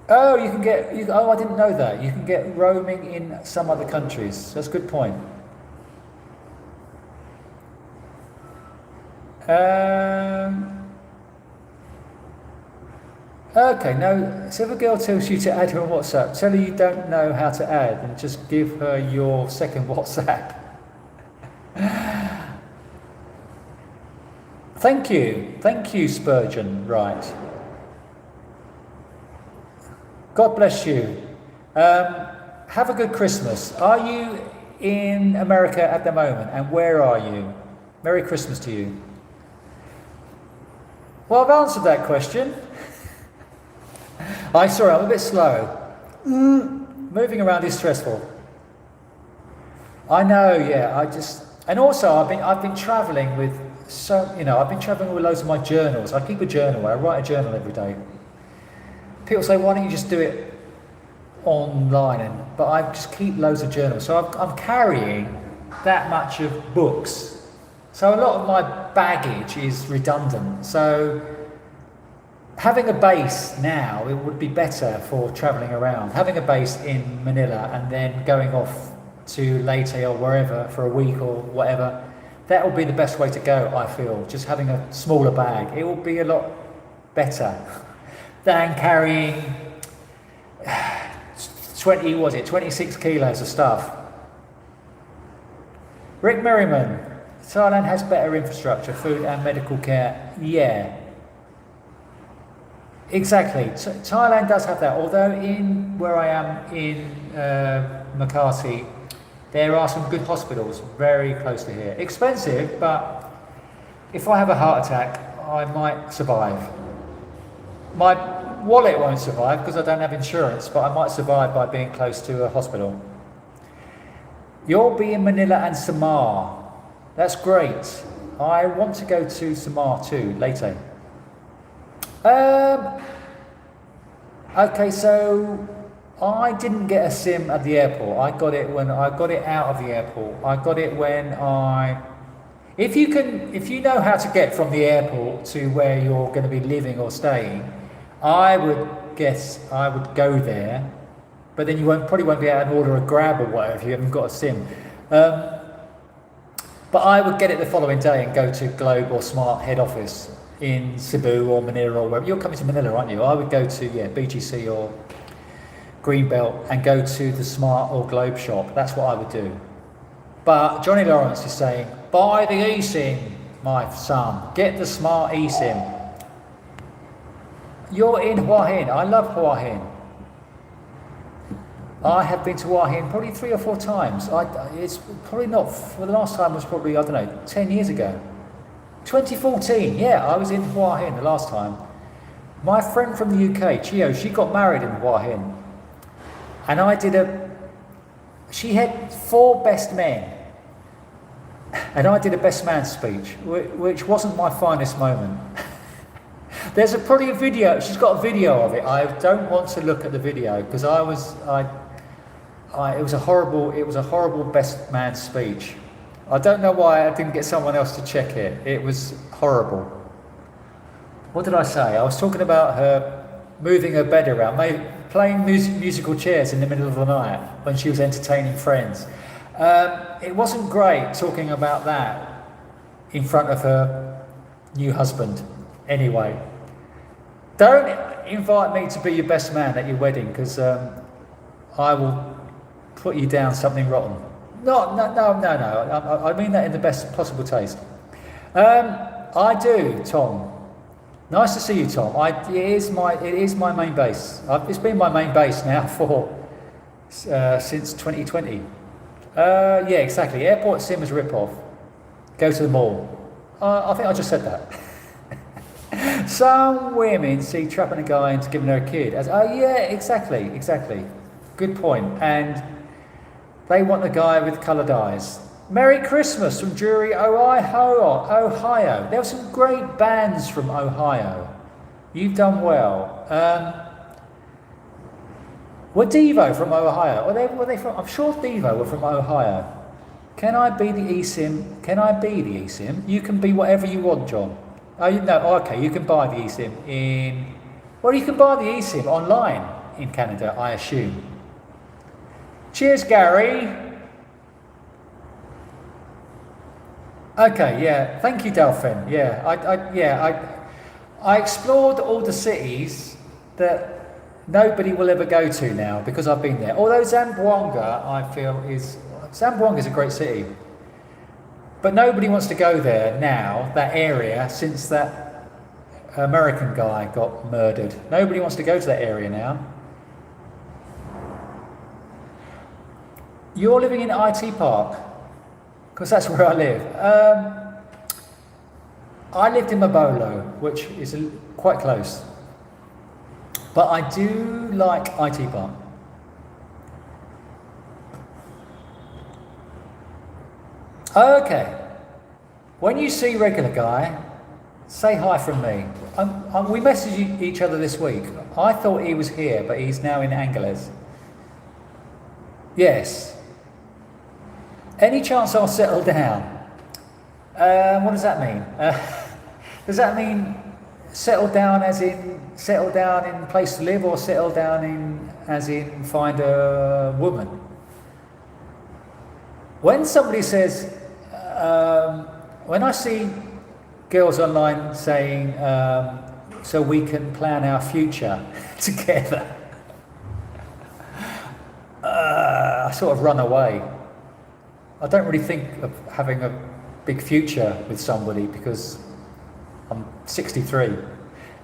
Oh, oh, I didn't know that. You can get roaming in some other countries. That's a good point. Okay, no, so if a girl tells you to add her on WhatsApp, tell her you don't know how to add and just give her your second WhatsApp. Thank you, Spurgeon, right. God bless you. Have a good Christmas. Are you in America at the moment, and where are you? Merry Christmas to you. Well, I've answered that question. Sorry, I'm a bit slow. Moving around is stressful. I know, yeah. And also I've been travelling with I've been travelling with loads of my journals. I keep a journal. I write a journal every day. People say, why don't you just do it online? But I just keep loads of journals. So I'm carrying that much of books. So a lot of my baggage is redundant. So having a base now, it would be better for travelling around. Having a base in Manila and then going off to Leyte or wherever for a week or whatever, that will be the best way to go, I feel. Just having a smaller bag. It will be a lot better than carrying 26 kilos of stuff. Rick Merriman, Thailand has better infrastructure, food and medical care. Yeah. Exactly. Thailand does have that, although where I am in Makati, there are some good hospitals very close to here. Expensive, but if I have a heart attack, I might survive. My wallet won't survive because I don't have insurance, but I might survive by being close to a hospital. You'll be in Manila and Samar. That's great. I want to go to Samar too, later. Okay, so I didn't get a SIM at the airport. I got it when I got it out of the airport. I got it when if you know how to get from the airport to where you're going to be living or staying, I would guess I would go there, but then you probably won't be able to order a Grab or whatever if you haven't got a SIM. But I would get it the following day and go to Globe or Smart head office in Cebu or Manila or wherever. You're coming to Manila, aren't you? I would go to BGC or Greenbelt and go to the Smart or Globe shop. That's what I would do. But Johnny Lawrence is saying, buy the eSIM, my son. Get the Smart eSIM. You're in Hua Hin. I love Hua Hin. I have been to Hua Hin probably 3 or 4 times. It's probably not, for the last time was probably, 10 years ago. 2014, yeah, I was in Hua Hin the last time. My friend from the UK, Chio, she got married in Hua Hin. And she had 4 best men. And I did a best man speech, which wasn't my finest moment. There's probably a video, she's got a video of it. I don't want to look at the video because it was a horrible best man speech. I don't know why I didn't get someone else to check it. It was horrible. What did I say? I was talking about her moving her bed around, playing musical chairs in the middle of the night when she was entertaining friends. It wasn't great talking about that in front of her new husband. Anyway, don't invite me to be your best man at your wedding because I will put you down something rotten. No. I mean that in the best possible taste. I do, Tom. Nice to see you, Tom. It is my main base. It's been my main base now for since 2020. Yeah, exactly. Airport sim is a rip-off. Go to the mall. I think I just said that. Some women see trapping a guy into giving her a kid as, oh yeah, exactly. Good point. And they want a guy with coloured eyes. Merry Christmas from Drury, Ohio. There were some great bands from Ohio. You've done well. Were Devo from Ohio? Were they from? I'm sure Devo were from Ohio. Can I be the eSIM? Can I be the eSIM? You can be whatever you want, John. Oh, no, okay, you can buy the eSIM in... Well, you can buy the eSIM online in Canada, I assume. Cheers, Gary. Okay, yeah, thank you, Delphin. Yeah, I explored all the cities that nobody will ever go to now because I've been there. Although Zamboanga, I feel, Zamboanga is a great city. But nobody wants to go there now, that area, since that American guy got murdered. Nobody wants to go to that area now. You're living in IT Park, because that's where I live. I lived in Mabolo, which is quite close. But I do like IT Park. Okay, when you see regular guy, say hi from me. We messaged each other this week. I thought he was here, but he's now in Angeles. Yes. Any chance I'll settle down? What does that mean? Does that mean settle down as in settle down in place to live, or settle down in as in find a woman? When somebody says, when I see girls online saying, so we can plan our future together, I sort of run away. I don't really think of having a big future with somebody because I'm 63.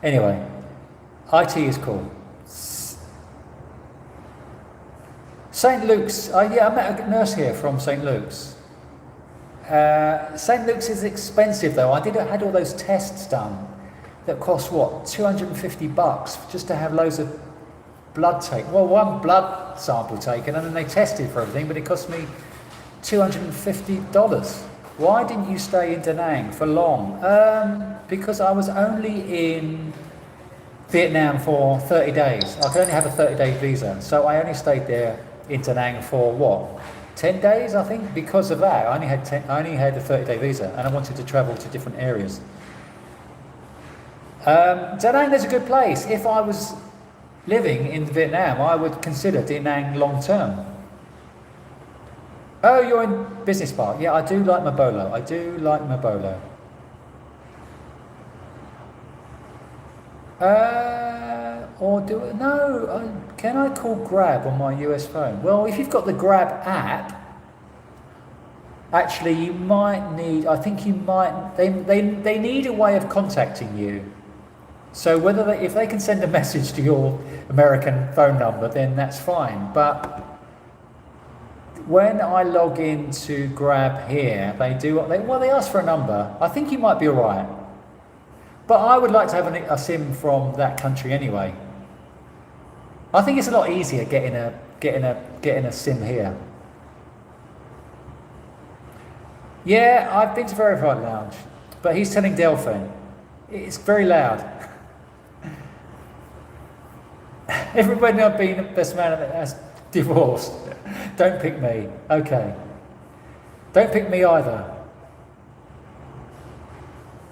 Anyway, IT is cool. St. Luke's, yeah, I met a nurse here from St. Luke's. St. Luke's is expensive though. I had all those tests done that cost what, $250 just to have loads of blood taken. Well, one blood sample taken and then they tested for everything, but it cost me $250. Why didn't you stay in Da Nang for long? Because I was only in Vietnam for 30 days. I could only have a 30-day visa, so I only stayed there in Da Nang for what? 10 days, I think. Because of that, I only had a 30-day visa, and I wanted to travel to different areas. Da Nang is a good place. If I was living in Vietnam, I would consider Da Nang long term. Oh, you're in Business Park. Yeah, I do like Mabolo. Can I call Grab on my US phone? Well, if you've got the Grab app, actually you might need, they need a way of contacting you. So if they can send a message to your American phone number, then that's fine. But when I log into Grab here, they ask for a number. I think you might be alright. But I would like to have a SIM from that country anyway. I think it's a lot easier getting a SIM here. Yeah, I've been to Verified Lounge, but he's telling Delphin. It's very loud. Everybody I've been best man has divorced. Don't pick me. Okay. Don't pick me either.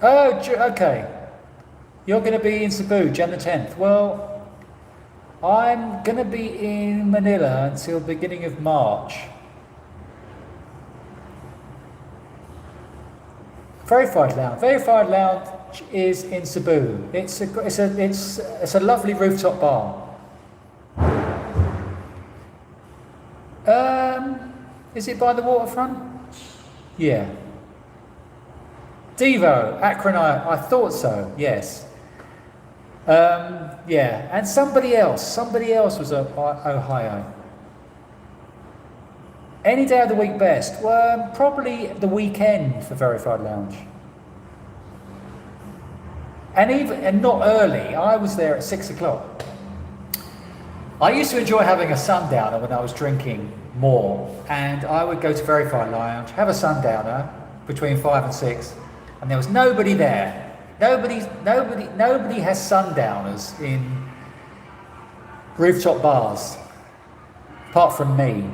Oh, okay. You're going to be in Cebu, Jan the 10th. Well, I'm going to be in Manila until the beginning of March. Verified Lounge is in Cebu. It's a lovely rooftop bar. Is it by the waterfront? Yeah. Devo, Akron, I thought so, yes. Yeah, and somebody else was Ohio. Any day of the week best? Well, probably the weekend for Verified Lounge. And not early. I was there at 6 o'clock. I used to enjoy having a sundowner when I was drinking more, and I would go to Verified Lounge, have a sundowner between 5 and 6, and there was nobody there. Nobody has sundowners in rooftop bars, apart from me.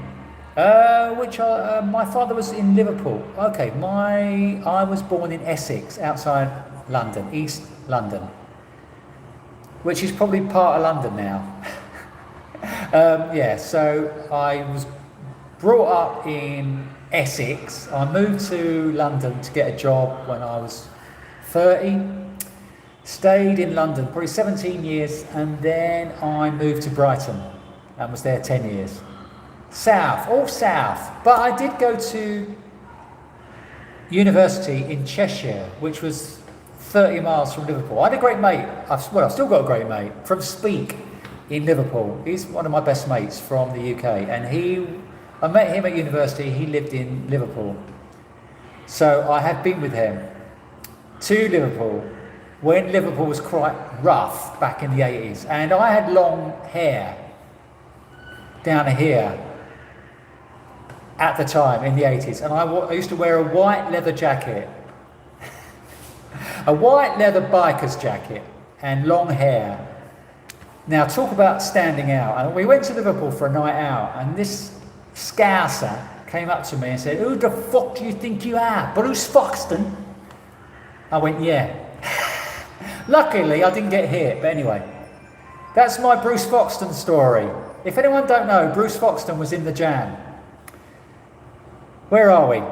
My father was in Liverpool. Okay, I was born in Essex, outside London, East London, which is probably part of London now. So I was brought up in Essex. I moved to London to get a job when I was 30. Stayed in London probably 17 years, and then I moved to Brighton and was there 10 years. All south. But I did go to university in Cheshire, which was 30 miles from Liverpool. I had a great mate. I've still got a great mate from Speak in Liverpool. He's one of my best mates from the UK, and I met him at university. He lived in Liverpool, so I have been with him to Liverpool when Liverpool was quite rough back in the 80s, and I had long hair down here at the time in the 80s, and I used to wear a white leather jacket, a white leather biker's jacket, and long hair. Now, talk about standing out. And we went to Liverpool for a night out, and this Scouser came up to me and said, "Who the fuck do you think you are? Bruce Foxton?" I went, "Yeah." Luckily, I didn't get hit, but anyway. That's my Bruce Foxton story. If anyone don't know, Bruce Foxton was in the Jam. Where are we?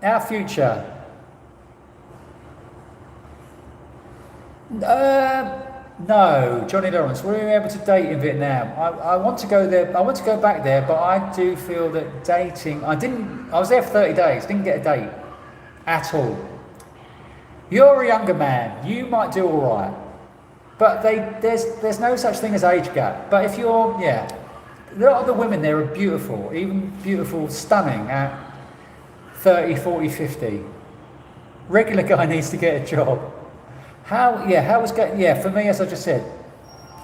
Our future. No, Johnny Lawrence. Were you able to date in Vietnam? I want to go there. I want to go back there, but I do feel that dating. I was there for 30 days. Didn't get a date at all. You're a younger man. You might do all right, but there's no such thing as age gap. But if you're a lot of the women there are beautiful, even beautiful, stunning at 30, 40, 50. Regular guy needs to get a job. For me, as I just said,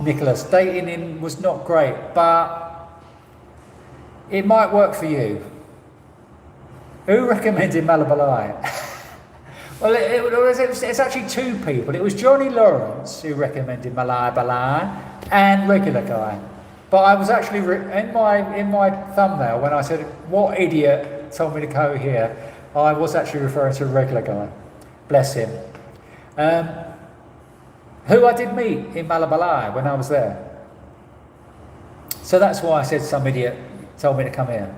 Nicholas, dating was not great, but it might work for you. Who recommended Malabalai? Well, it's actually two people. It was Johnny Lawrence who recommended Malabalai and regular guy. But I was actually in my thumbnail when I said, "What idiot told me to go here?" I was actually referring to a regular guy. Bless him. Who I did meet in Malabalai when I was there. So that's why I said some idiot told me to come here.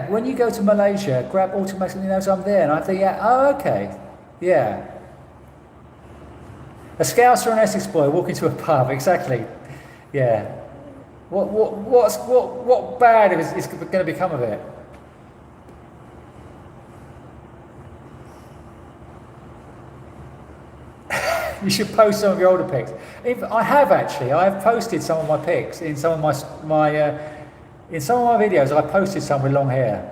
When you go to Malaysia, Grab automatically knows I'm there, and I think, okay, yeah. A Scouser and Essex boy walking to a pub, exactly, yeah. What bad is going to become of it? You should post some of your older pics. I have posted some of my pics in some of my videos. I posted some with long hair.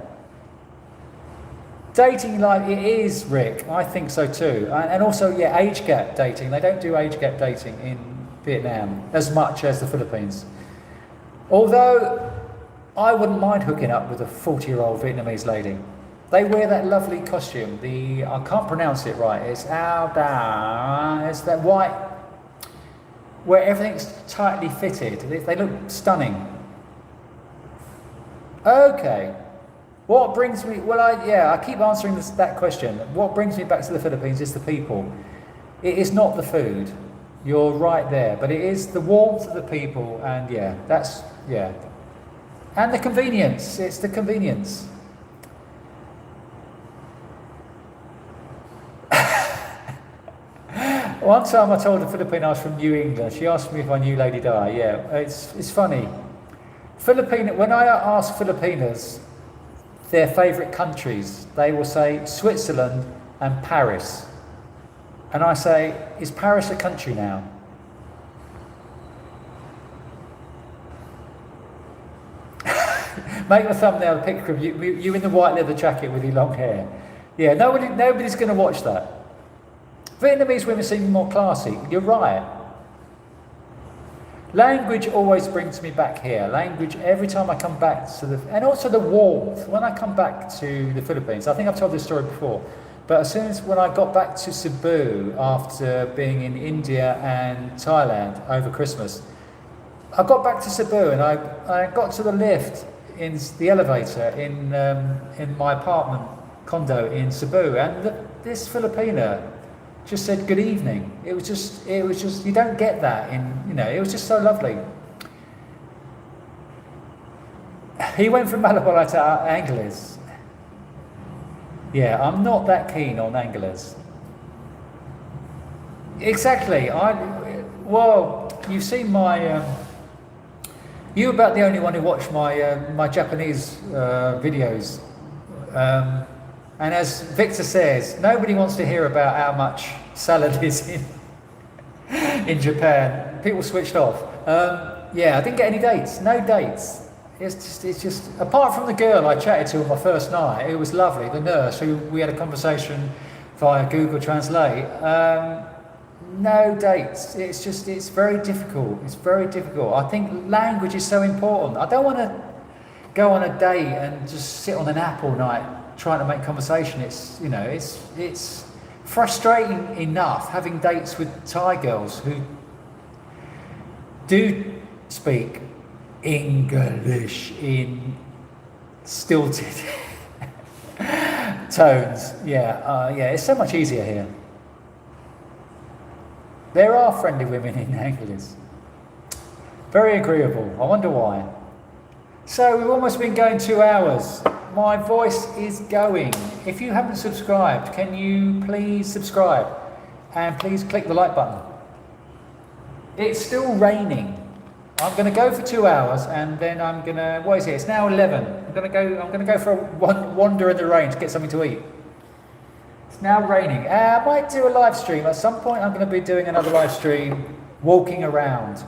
Dating like it is, Rick. I think so too. And also, age gap dating. They don't do age gap dating in Vietnam as much as the Philippines. Although I wouldn't mind hooking up with a 40-year-old Vietnamese lady. They wear that lovely costume. I can't pronounce it right. It's Ao Da. It's that white, where everything's tightly fitted. They look stunning. Okay. What brings me? Well, I keep answering that question. What brings me back to the Philippines is the people. It is not the food. You're right there, but it is the warmth of the people, and and the convenience. It's the convenience. One time I told a Filipino I was from New England. She asked me if I knew Lady Di. Yeah, it's funny. When I ask Filipinos their favourite countries, they will say Switzerland and Paris. And I say, is Paris a country now? Make the thumbnail a picture of you in the white leather jacket with your long hair. Yeah, nobody's going to watch that. Vietnamese women seem more classy. You're right. Language always brings me back here. Language, every time I come back to and also the warmth. When I come back to the Philippines, I think I've told this story before, but as soon as when I got back to Cebu after being in India and Thailand over Christmas, I got back to Cebu and I got to the lift in the elevator in my apartment condo in Cebu, and this Filipina just said good evening. It was just you don't get that it was just so lovely. He went from Malabala to Angeles. Yeah, I'm not that keen on Angeles. Exactly. Well, you've seen my you're about the only one who watched my Japanese videos. And as Victor says, nobody wants to hear about how much salad is in Japan. People switched off. Yeah, I didn't get any dates. No dates. It's just apart from the girl I chatted to on my first night, it was lovely. The nurse who we had a conversation via Google Translate. No dates. It's very difficult. It's very difficult. I think language is so important. I don't want to go on a date and just sit on an app all night trying to make conversation. It's frustrating enough having dates with Thai girls who do speak English in stilted tones. Yeah, it's so much easier here. There are friendly women in Angeles. Very agreeable. I wonder why. So we've almost been going 2 hours. My voice is going. If you haven't subscribed, can you please subscribe? And please click the like button. It's still raining. I'm going to go for 2 hours and then I'm going to, what is it? It's now 11. I'm going to go for a wander in the rain to get something to eat. It's now raining. I might do a live stream. At some point I'm going to be doing another live stream walking around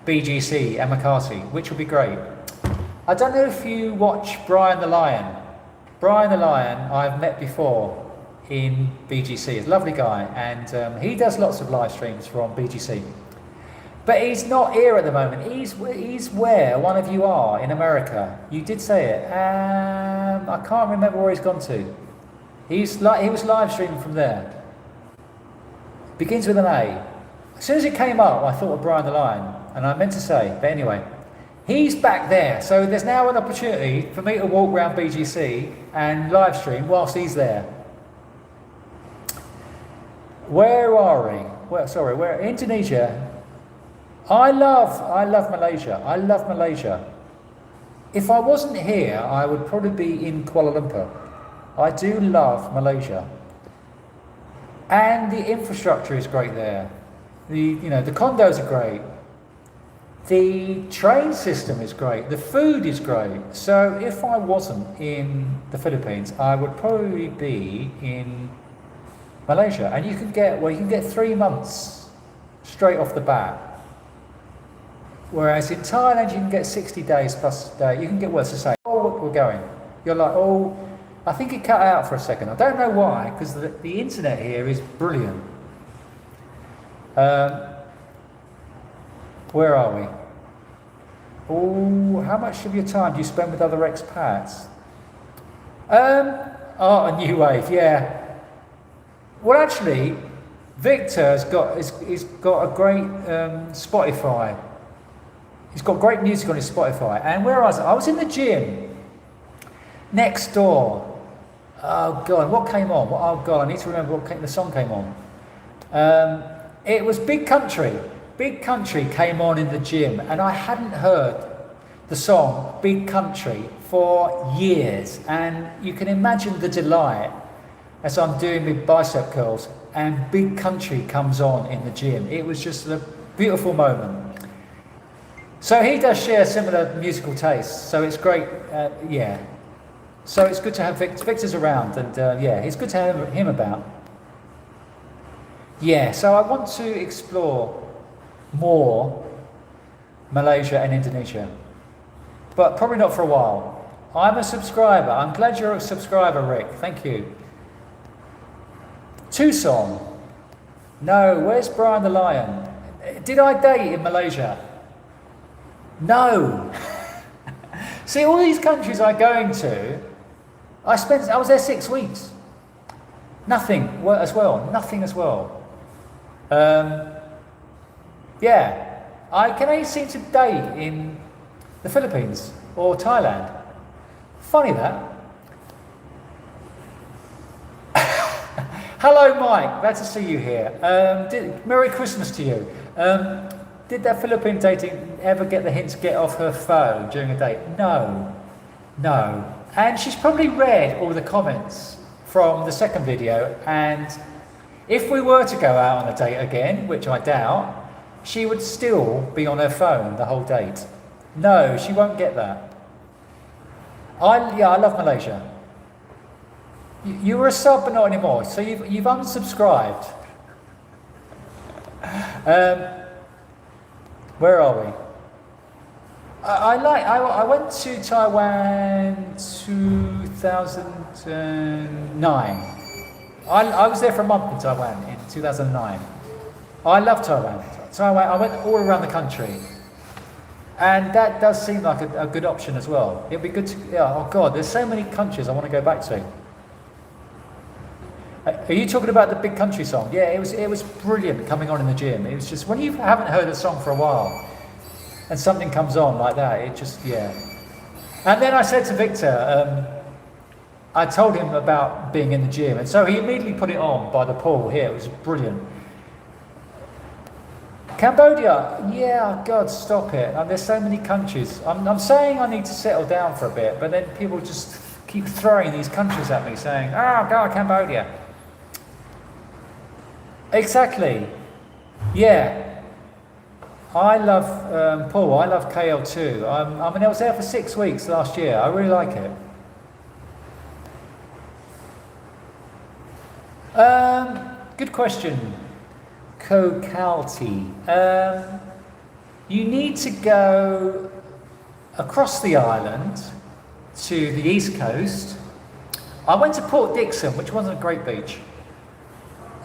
BGC and Makati, which will be great. I don't know if you watch Brian the Lion. Brian the Lion I've met before in BGC. He's a lovely guy, and he does lots of live streams from BGC. But he's not here at the moment. He's where one of you are in America. You did say it. I can't remember where he's gone to. He was live streaming from there. Begins with an A. As soon as it came up, I thought of Brian the Lion, and I meant to say, but anyway. He's back there, so there's now an opportunity for me to walk around BGC and live stream whilst he's there. Where are we? Where? Indonesia. I love Malaysia. I love Malaysia. If I wasn't here, I would probably be in Kuala Lumpur. I do love Malaysia. And the infrastructure is great there. The condos are great. The train system is great. The food is great. So if I wasn't in the Philippines, I would probably be in Malaysia. And you can get 3 months straight off the bat. Whereas in Thailand, you can get 60 days plus a day. You can get, well, it's the same. Oh, we're going. You're like, oh, I think it cut out for a second. I don't know why, because the internet here is brilliant. Where are we? Oh, how much of your time do you spend with other expats? A new wave, yeah. Well, actually, Victor's got a great Spotify. He's got great music on his Spotify. And where was I? I was in the gym next door. Oh God, what came on? Oh God, I need to remember the song came on. It was Big Country. Big Country came on in the gym, and I hadn't heard the song Big Country for years. And you can imagine the delight as I'm doing my bicep curls and Big Country comes on in the gym. It was just a beautiful moment. So he does share similar musical tastes, so it's great, yeah. So it's good to have Victor's around, and yeah, it's good to have him about. Yeah, so I want to explore more Malaysia and Indonesia. but probably not for a while. I'm a subscriber. I'm glad you're a subscriber, Rick. Thank you. Tucson. No, where's Brian the Lion? Did I date in Malaysia? No. See, all these countries I'm going to, I was there 6 weeks. Nothing as well. Nothing as well. Yeah, I can only seem to date in the Philippines or Thailand. Funny that. Hello, Mike. Glad to see you here. Merry Christmas to you. Did that Philippine dating ever get the hint to get off her phone during a date? No. No. And she's probably read all the comments from the second video, and if we were to go out on a date again, which I doubt, she would still be on her phone the whole date. No, she won't get that. I love Malaysia. You were a sub, but not anymore. So you've unsubscribed. Where are we? I went to Taiwan 2009. I was there for a month in Taiwan in 2009. I love Taiwan. I went all around the country, and that does seem like a good option as well. It'd be good to. Yeah, oh God, there's so many countries I want to go back to. Are you talking about the Big Country song? Yeah, it was brilliant coming on in the gym. It was just when you haven't heard a song for a while, and something comes on like that, it just And then I said to Victor, I told him about being in the gym, and so he immediately put it on by the pool here. It was brilliant. Cambodia, yeah, God, stop it. There's so many countries. I'm saying I need to settle down for a bit, but then people just keep throwing these countries at me, saying, "Oh, God, Cambodia." Exactly. Yeah. I love Paul. I love KL too. I mean, I was there for 6 weeks last year. I really like it. Good question, Kokalti. You need to go across the island to the east coast. I went to Port Dickson, which wasn't a great beach.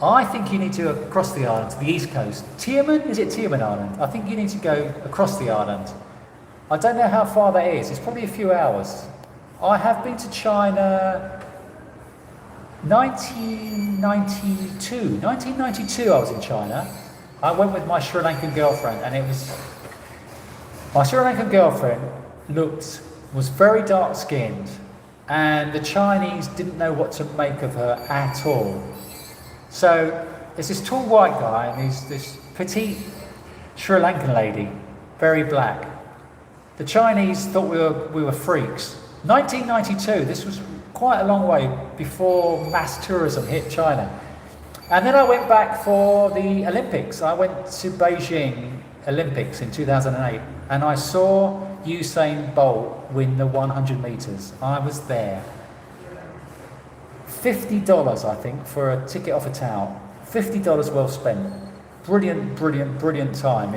I think you need to go across the island to the east coast. Tiamen? Is it Tiamen Island? I think you need to go across the island. I don't know how far that is. It's probably a few hours. I have been to China 1992. 1992 I was in China. I went with my Sri Lankan girlfriend, and my Sri Lankan girlfriend was very dark skinned, and the Chinese didn't know what to make of her at all. So there's this tall white guy and there's this petite Sri Lankan lady, very black. The Chinese thought we were freaks. 1992, this was quite a long way before mass tourism hit China. And then I went back for the Olympics. I went to Beijing Olympics in 2008, and I saw Usain Bolt win the 100 meters. I was there. $50, I think, for a ticket off a towel. $50 well spent. Brilliant, brilliant, brilliant time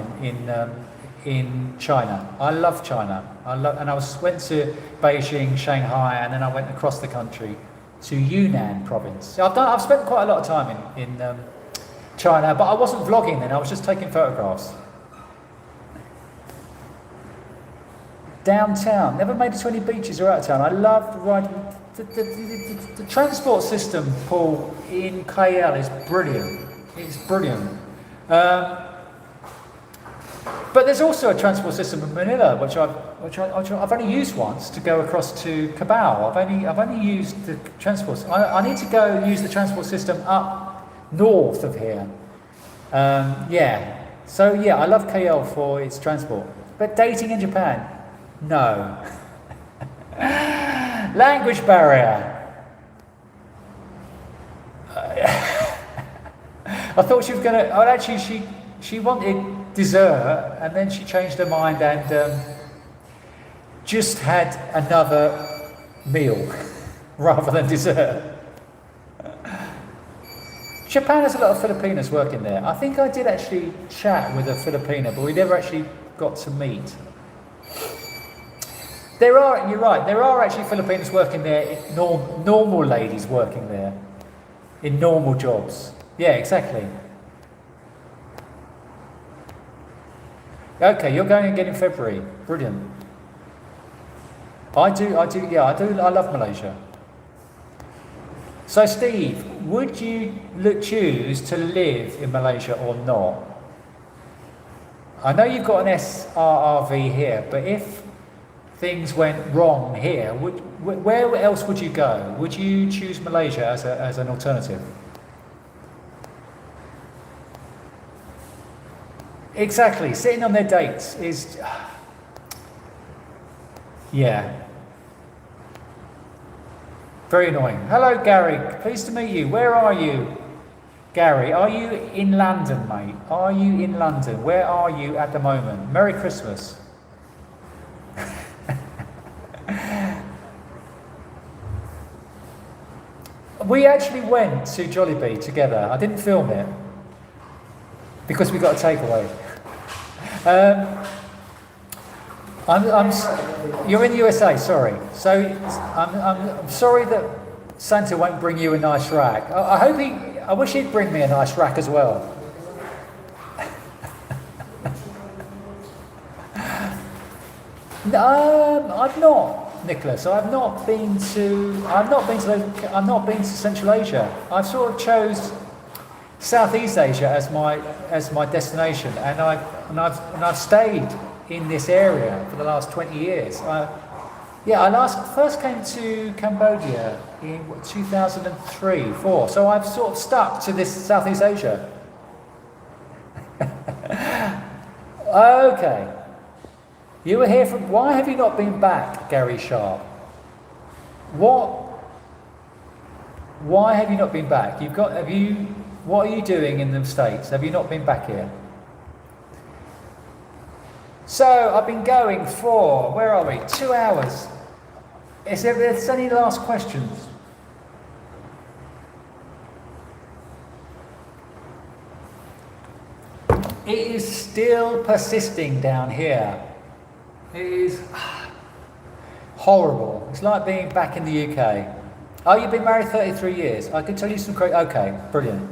in China. I love China. And I went to Beijing, Shanghai, and then I went across the country to Yunnan province. I've spent quite a lot of time in China, but I wasn't vlogging then. I was just taking photographs. Downtown. Never made it to any beaches or out of town. I loved riding. The transport system, Paul, in KL is brilliant. It's brilliant. But there's also a transport system in Manila, which I've only used once to go across to Cabal. I've only used the transport. I need to go use the transport system up north of here. Yeah. So yeah, I love KL for its transport. But dating in Japan, no. Language barrier. I thought she was going to. Oh, actually, she wanted dessert, and then she changed her mind and just had another meal rather than dessert. Japan has a lot of Filipinos working there. I think I did actually chat with a Filipino, but we never actually got to meet. There are, you're right, there are actually Filipinos working there, normal ladies working there, in normal jobs. Yeah, exactly. Okay, you're going again in February. Brilliant. I love Malaysia. So Steve, would you choose to live in Malaysia or not? I know you've got an SRRV here, but if things went wrong here, where else would you go? Would you choose Malaysia as an alternative? Exactly, sitting on their dates is, yeah, very annoying. Hello Gary, pleased to meet you. Where are you? Gary, are you in London, mate? Are you in London? Where are you at the moment? Merry Christmas. We actually went to Jollibee together. I didn't film it because we got a takeaway. You're in the USA, sorry. So I'm sorry that Santa won't bring you a nice rack. I wish he'd bring me a nice rack as well. I've not, Nicholas. I've not been to Central Asia. I've sort of chose Southeast Asia as my destination, and I've stayed in this area for the last 20 years. I first came to Cambodia in 2003-4, so I've sort of stuck to this Southeast Asia. Okay. You were here from. Why have you not been back, Gary Sharp? Why have you not been back? What are you doing in the States? Have you not been back here? So I've been going for, where are we? 2 hours. Is there any last questions? It is still persisting down here. It is horrible. It's like being back in the UK. Oh, you've been married 33 years. I could tell you some okay, brilliant.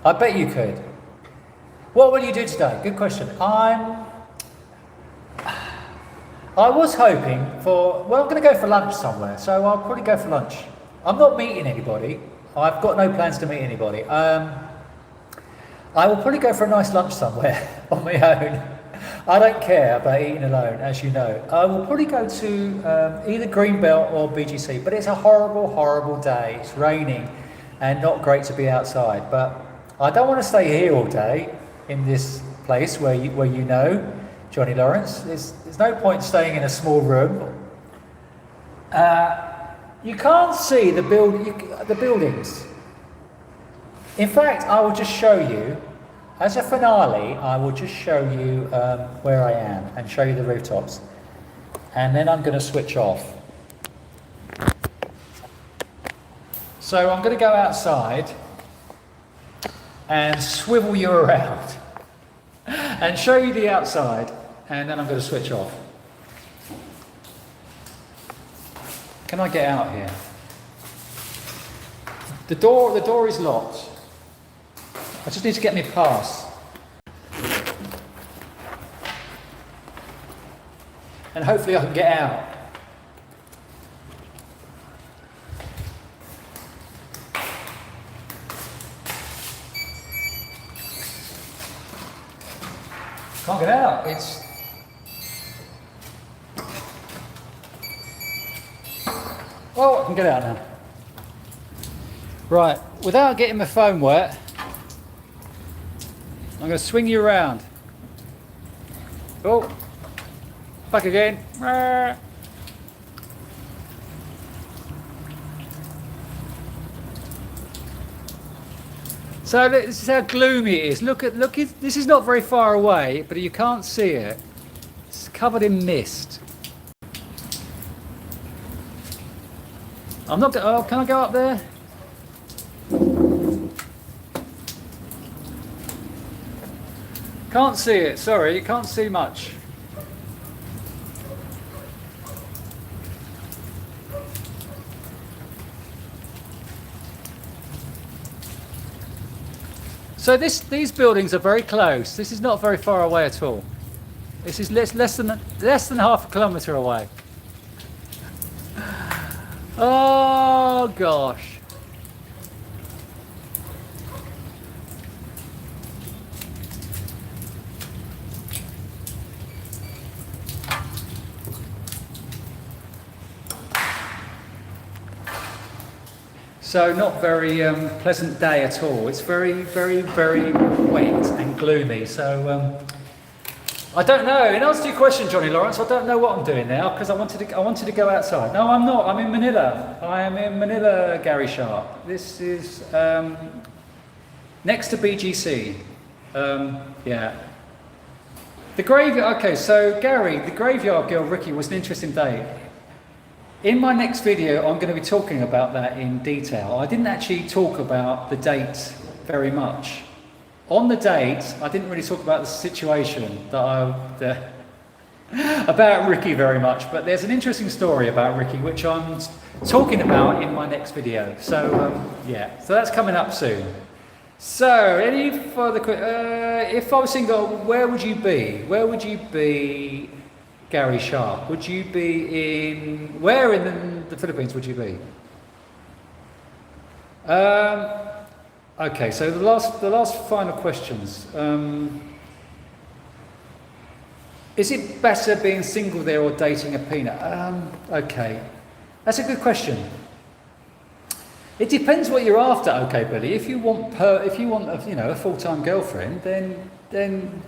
I bet you could. What will you do today? Good question. I was hoping I'm going to go for lunch somewhere, so I'll probably go for lunch. I'm not meeting anybody. I've got no plans to meet anybody. I will probably go for a nice lunch somewhere on my own. I don't care about eating alone, as you know. I will probably go to either Greenbelt or BGC, but it's a horrible, horrible day. It's raining and not great to be outside. But I don't want to stay here all day in this place where you know, Johnny Lawrence. There's no point staying in a small room. You can't see the buildings. In fact, I will just show you, as a finale, I will just show you where I am and show you the rooftops. And then I'm going to switch off. So I'm going to go outside and swivel you around and show you the outside, and then I'm going to switch off. Can I get out here? The door is locked. I just need to get me pass. And hopefully I can get out. Can't get out. Oh, I can get out now. Right, without getting my phone wet, I'm going to swing you around. Oh, back again. So this is how gloomy it is. Look, this is not very far away, but you can't see it. It's covered in mist. I'm not. Oh, can I go up there? Can't see it. Sorry, you can't see much. So these buildings are very close. This is not very far away at all. This is less than half a kilometre away. Oh gosh. So not very pleasant day at all. It's very, very, very wet and gloomy. So I don't know. In answer to your question, Johnny Lawrence, I don't know what I'm doing now because I wanted to go outside. No, I'm not. I'm in Manila. I am in Manila, Gary Sharp. This is next to BGC. Yeah. The graveyard. Okay, so Gary, the graveyard girl Ricky was an interesting day. In my next video, I'm going to be talking about that in detail. I didn't actually talk about the date very much. On the date, I didn't really talk about the situation about Ricky very much, but there's an interesting story about Ricky which I'm talking about in my next video. So yeah, so that's coming up soon. So any further if I was single, where would you be? Where would you be, Gary Sharp? Would you be where in the Philippines would you be? Okay, so the last final questions. Is it better being single there or dating a peanut? Okay, that's a good question. It depends what you're after. Okay, Billy. If you want a full-time girlfriend, then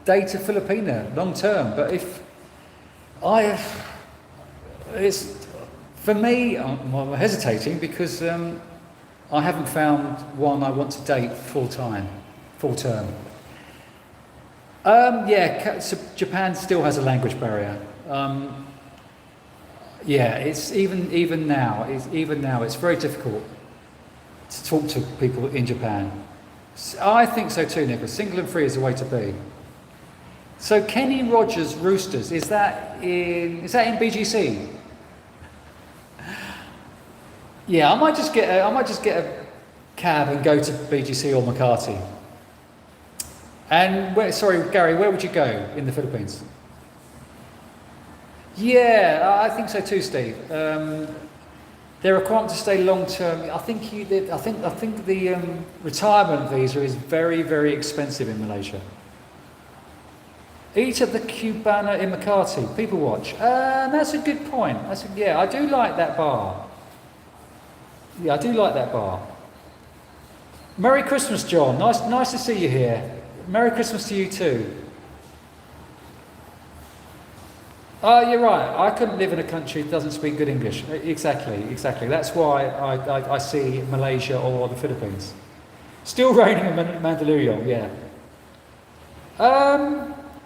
date a Filipina long term. But if it's for me, I'm hesitating because I haven't found one I want to date full term. Yeah, so Japan still has a language barrier. Yeah, it's even now. It's very difficult to talk to people in Japan. I think so too, Nicholas. Single and free is the way to be. So Kenny Rogers Roosters, is that in BGC? Yeah, I might just get a cab and go to BGC or Makati. And Gary, where would you go in the Philippines? Yeah, I think so too, Steve. They're required to stay long term. I think the retirement visa is very, very expensive in Malaysia. Eat at the Cubana in Makati. People watch. That's a good point. I do like that bar. Yeah, I do like that bar. Merry Christmas, John. Nice to see you here. Merry Christmas to you too. Oh, you're right. I couldn't live in a country that doesn't speak good English. Exactly. That's why I see Malaysia or the Philippines. Still raining in Mandaluyong, yeah.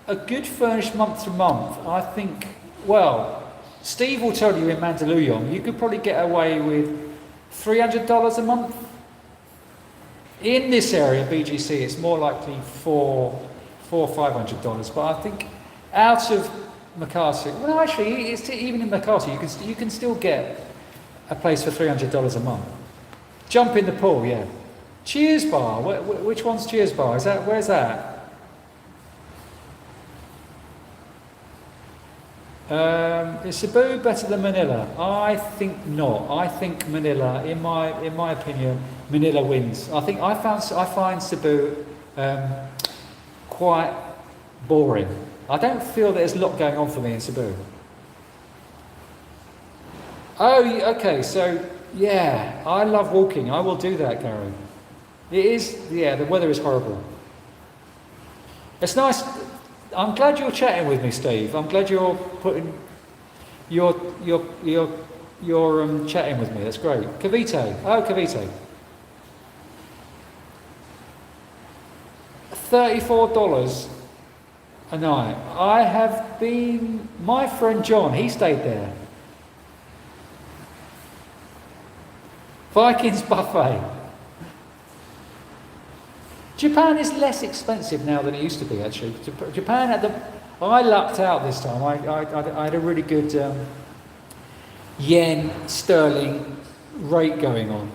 A good furnished month to month, I think, well, Steve will tell you in Mandaluyong, you could probably get away with $300 a month. In this area, BGC, it's more likely $400 or $500, but I think out of Makati, well, actually, even in Makati, you can still get a place for $300 a month. Jump in the pool, yeah. Cheers Bar, which one's Cheers Bar? Where's that? Is Cebu better than Manila? I think not. I think Manila, in my opinion, Manila wins. I find Cebu quite boring. I don't feel there's a lot going on for me in Cebu. Oh, okay. So yeah, I love walking. I will do that, Gary. It is. Yeah, the weather is horrible. It's nice. I'm glad you're chatting with me, Steve. I'm glad you're putting you're chatting with me. That's great. Cavite. Oh, Cavite. $34 a night. I have been. My friend John, he stayed there. Vikings buffet. Japan is less expensive now than it used to be, actually. Japan I lucked out this time. I had a really good yen sterling rate going on.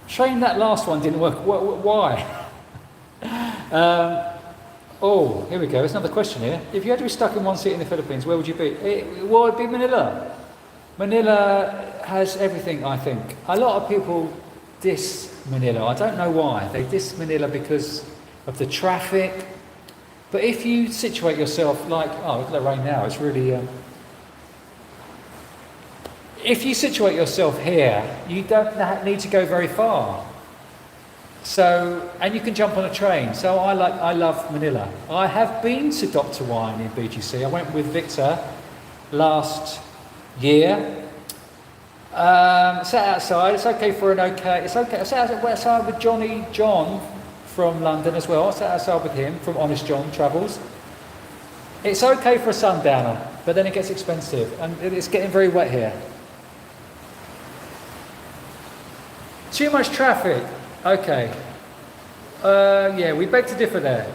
Shame that last one didn't work. Why? Oh, here we go. There's another question here. If you had to be stuck in one city in the Philippines, where would you be? Well, it'd be Manila. Manila has everything, I think. A lot of people diss Manila. I don't know why. They diss Manila because of the traffic. But if you situate yourself like, oh, look at the rain now. It's really... If you situate yourself here, you don't need to go very far. So, and you can jump on a train. So I love Manila. I have been to Dr. Wine in BGC. I went with Victor last year. Sat outside. It's okay for an okay. It's okay. I sat outside with John from London as well. I sat outside with him from Honest John Travels. It's okay for a sundowner, but then it gets expensive, and it's getting very wet here. Too much traffic. Okay. Yeah, we beg to differ there.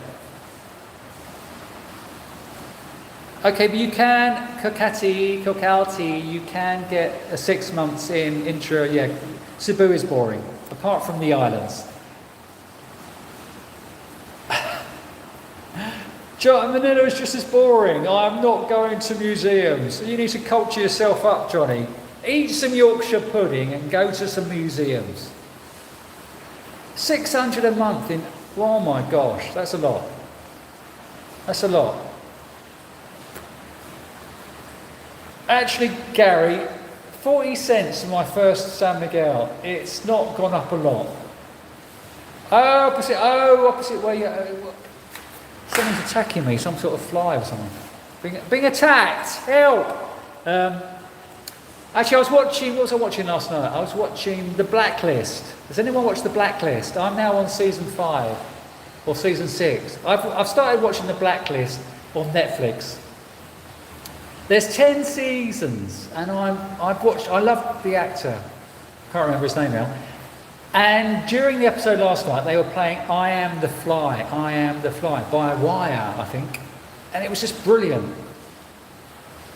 Okay, but you can, Kokati, you can get 6 months in intra, yeah. Cebu is boring, apart from the islands. Manila is just as boring. I'm not going to museums. You need to culture yourself up, Johnny. Eat some Yorkshire pudding and go to some museums. 600 a month in, oh my gosh, that's a lot. That's a lot. Actually, Gary, 40 cents for my first San Miguel. It's not gone up a lot. Opposite way. Someone's attacking me, some sort of fly or something. Being attacked, help! Actually, I was watching, what was I watching last night? I was watching The Blacklist. Has anyone watched The Blacklist? I'm now on season 5, or season 6. I've started watching The Blacklist on Netflix. There's 10 seasons, and I love the actor. Can't remember his name now. And during the episode last night, they were playing I Am the Fly, by Wire, I think. And it was just brilliant.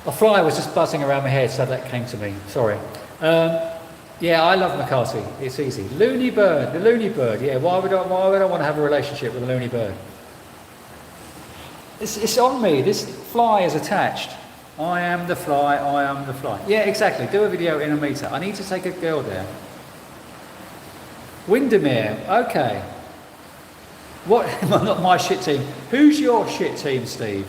A fly was just buzzing around my head, so that came to me. Sorry. Yeah, I love McCarthy. It's easy. Looney Bird, the Looney Bird. Yeah, why would I want to have a relationship with a Looney Bird? It's on me. This fly is attached. I am the fly. Yeah, exactly. Do a video in a meter. I need to take a girl there. Windermere. Okay. What? Not my shit team. Who's your shit team, Steve?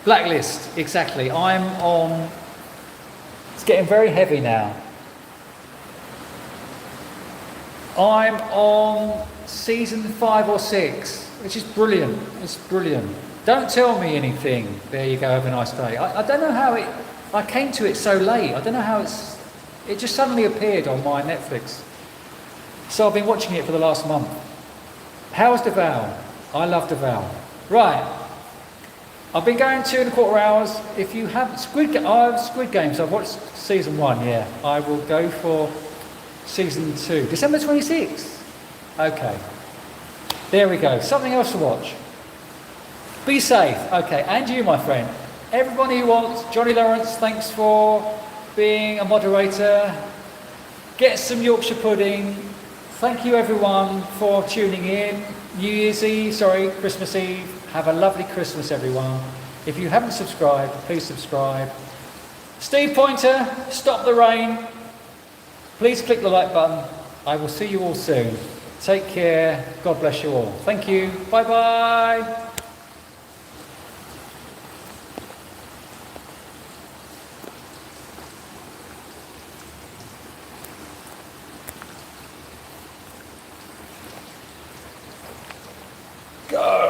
Blacklist. Exactly. I'm on. It's getting very heavy now. I'm on season 5 or 6, which is brilliant. It's brilliant. Don't tell me anything. There you go. Have a nice day. I don't know how it. I came to it so late. I don't know how it's. It just suddenly appeared on my Netflix. So I've been watching it for the last month. How's Deval? I love Deval. Right. I've been going 2.25 hours. If you have Squid Games, I've watched season 1, yeah. I will go for season 2. December 26th. Okay. There we go. Something else to watch. Be safe. Okay, and you, my friend. Everybody who wants, Johnny Lawrence, thanks for being a moderator. Get some Yorkshire pudding. Thank you everyone for tuning in. Christmas Eve. Have a lovely Christmas, everyone. If you haven't subscribed, please subscribe. Steve Pointer, stop the rain. Please click the like button. I will see you all soon. Take care. God bless you all. Thank you. Bye-bye. Go!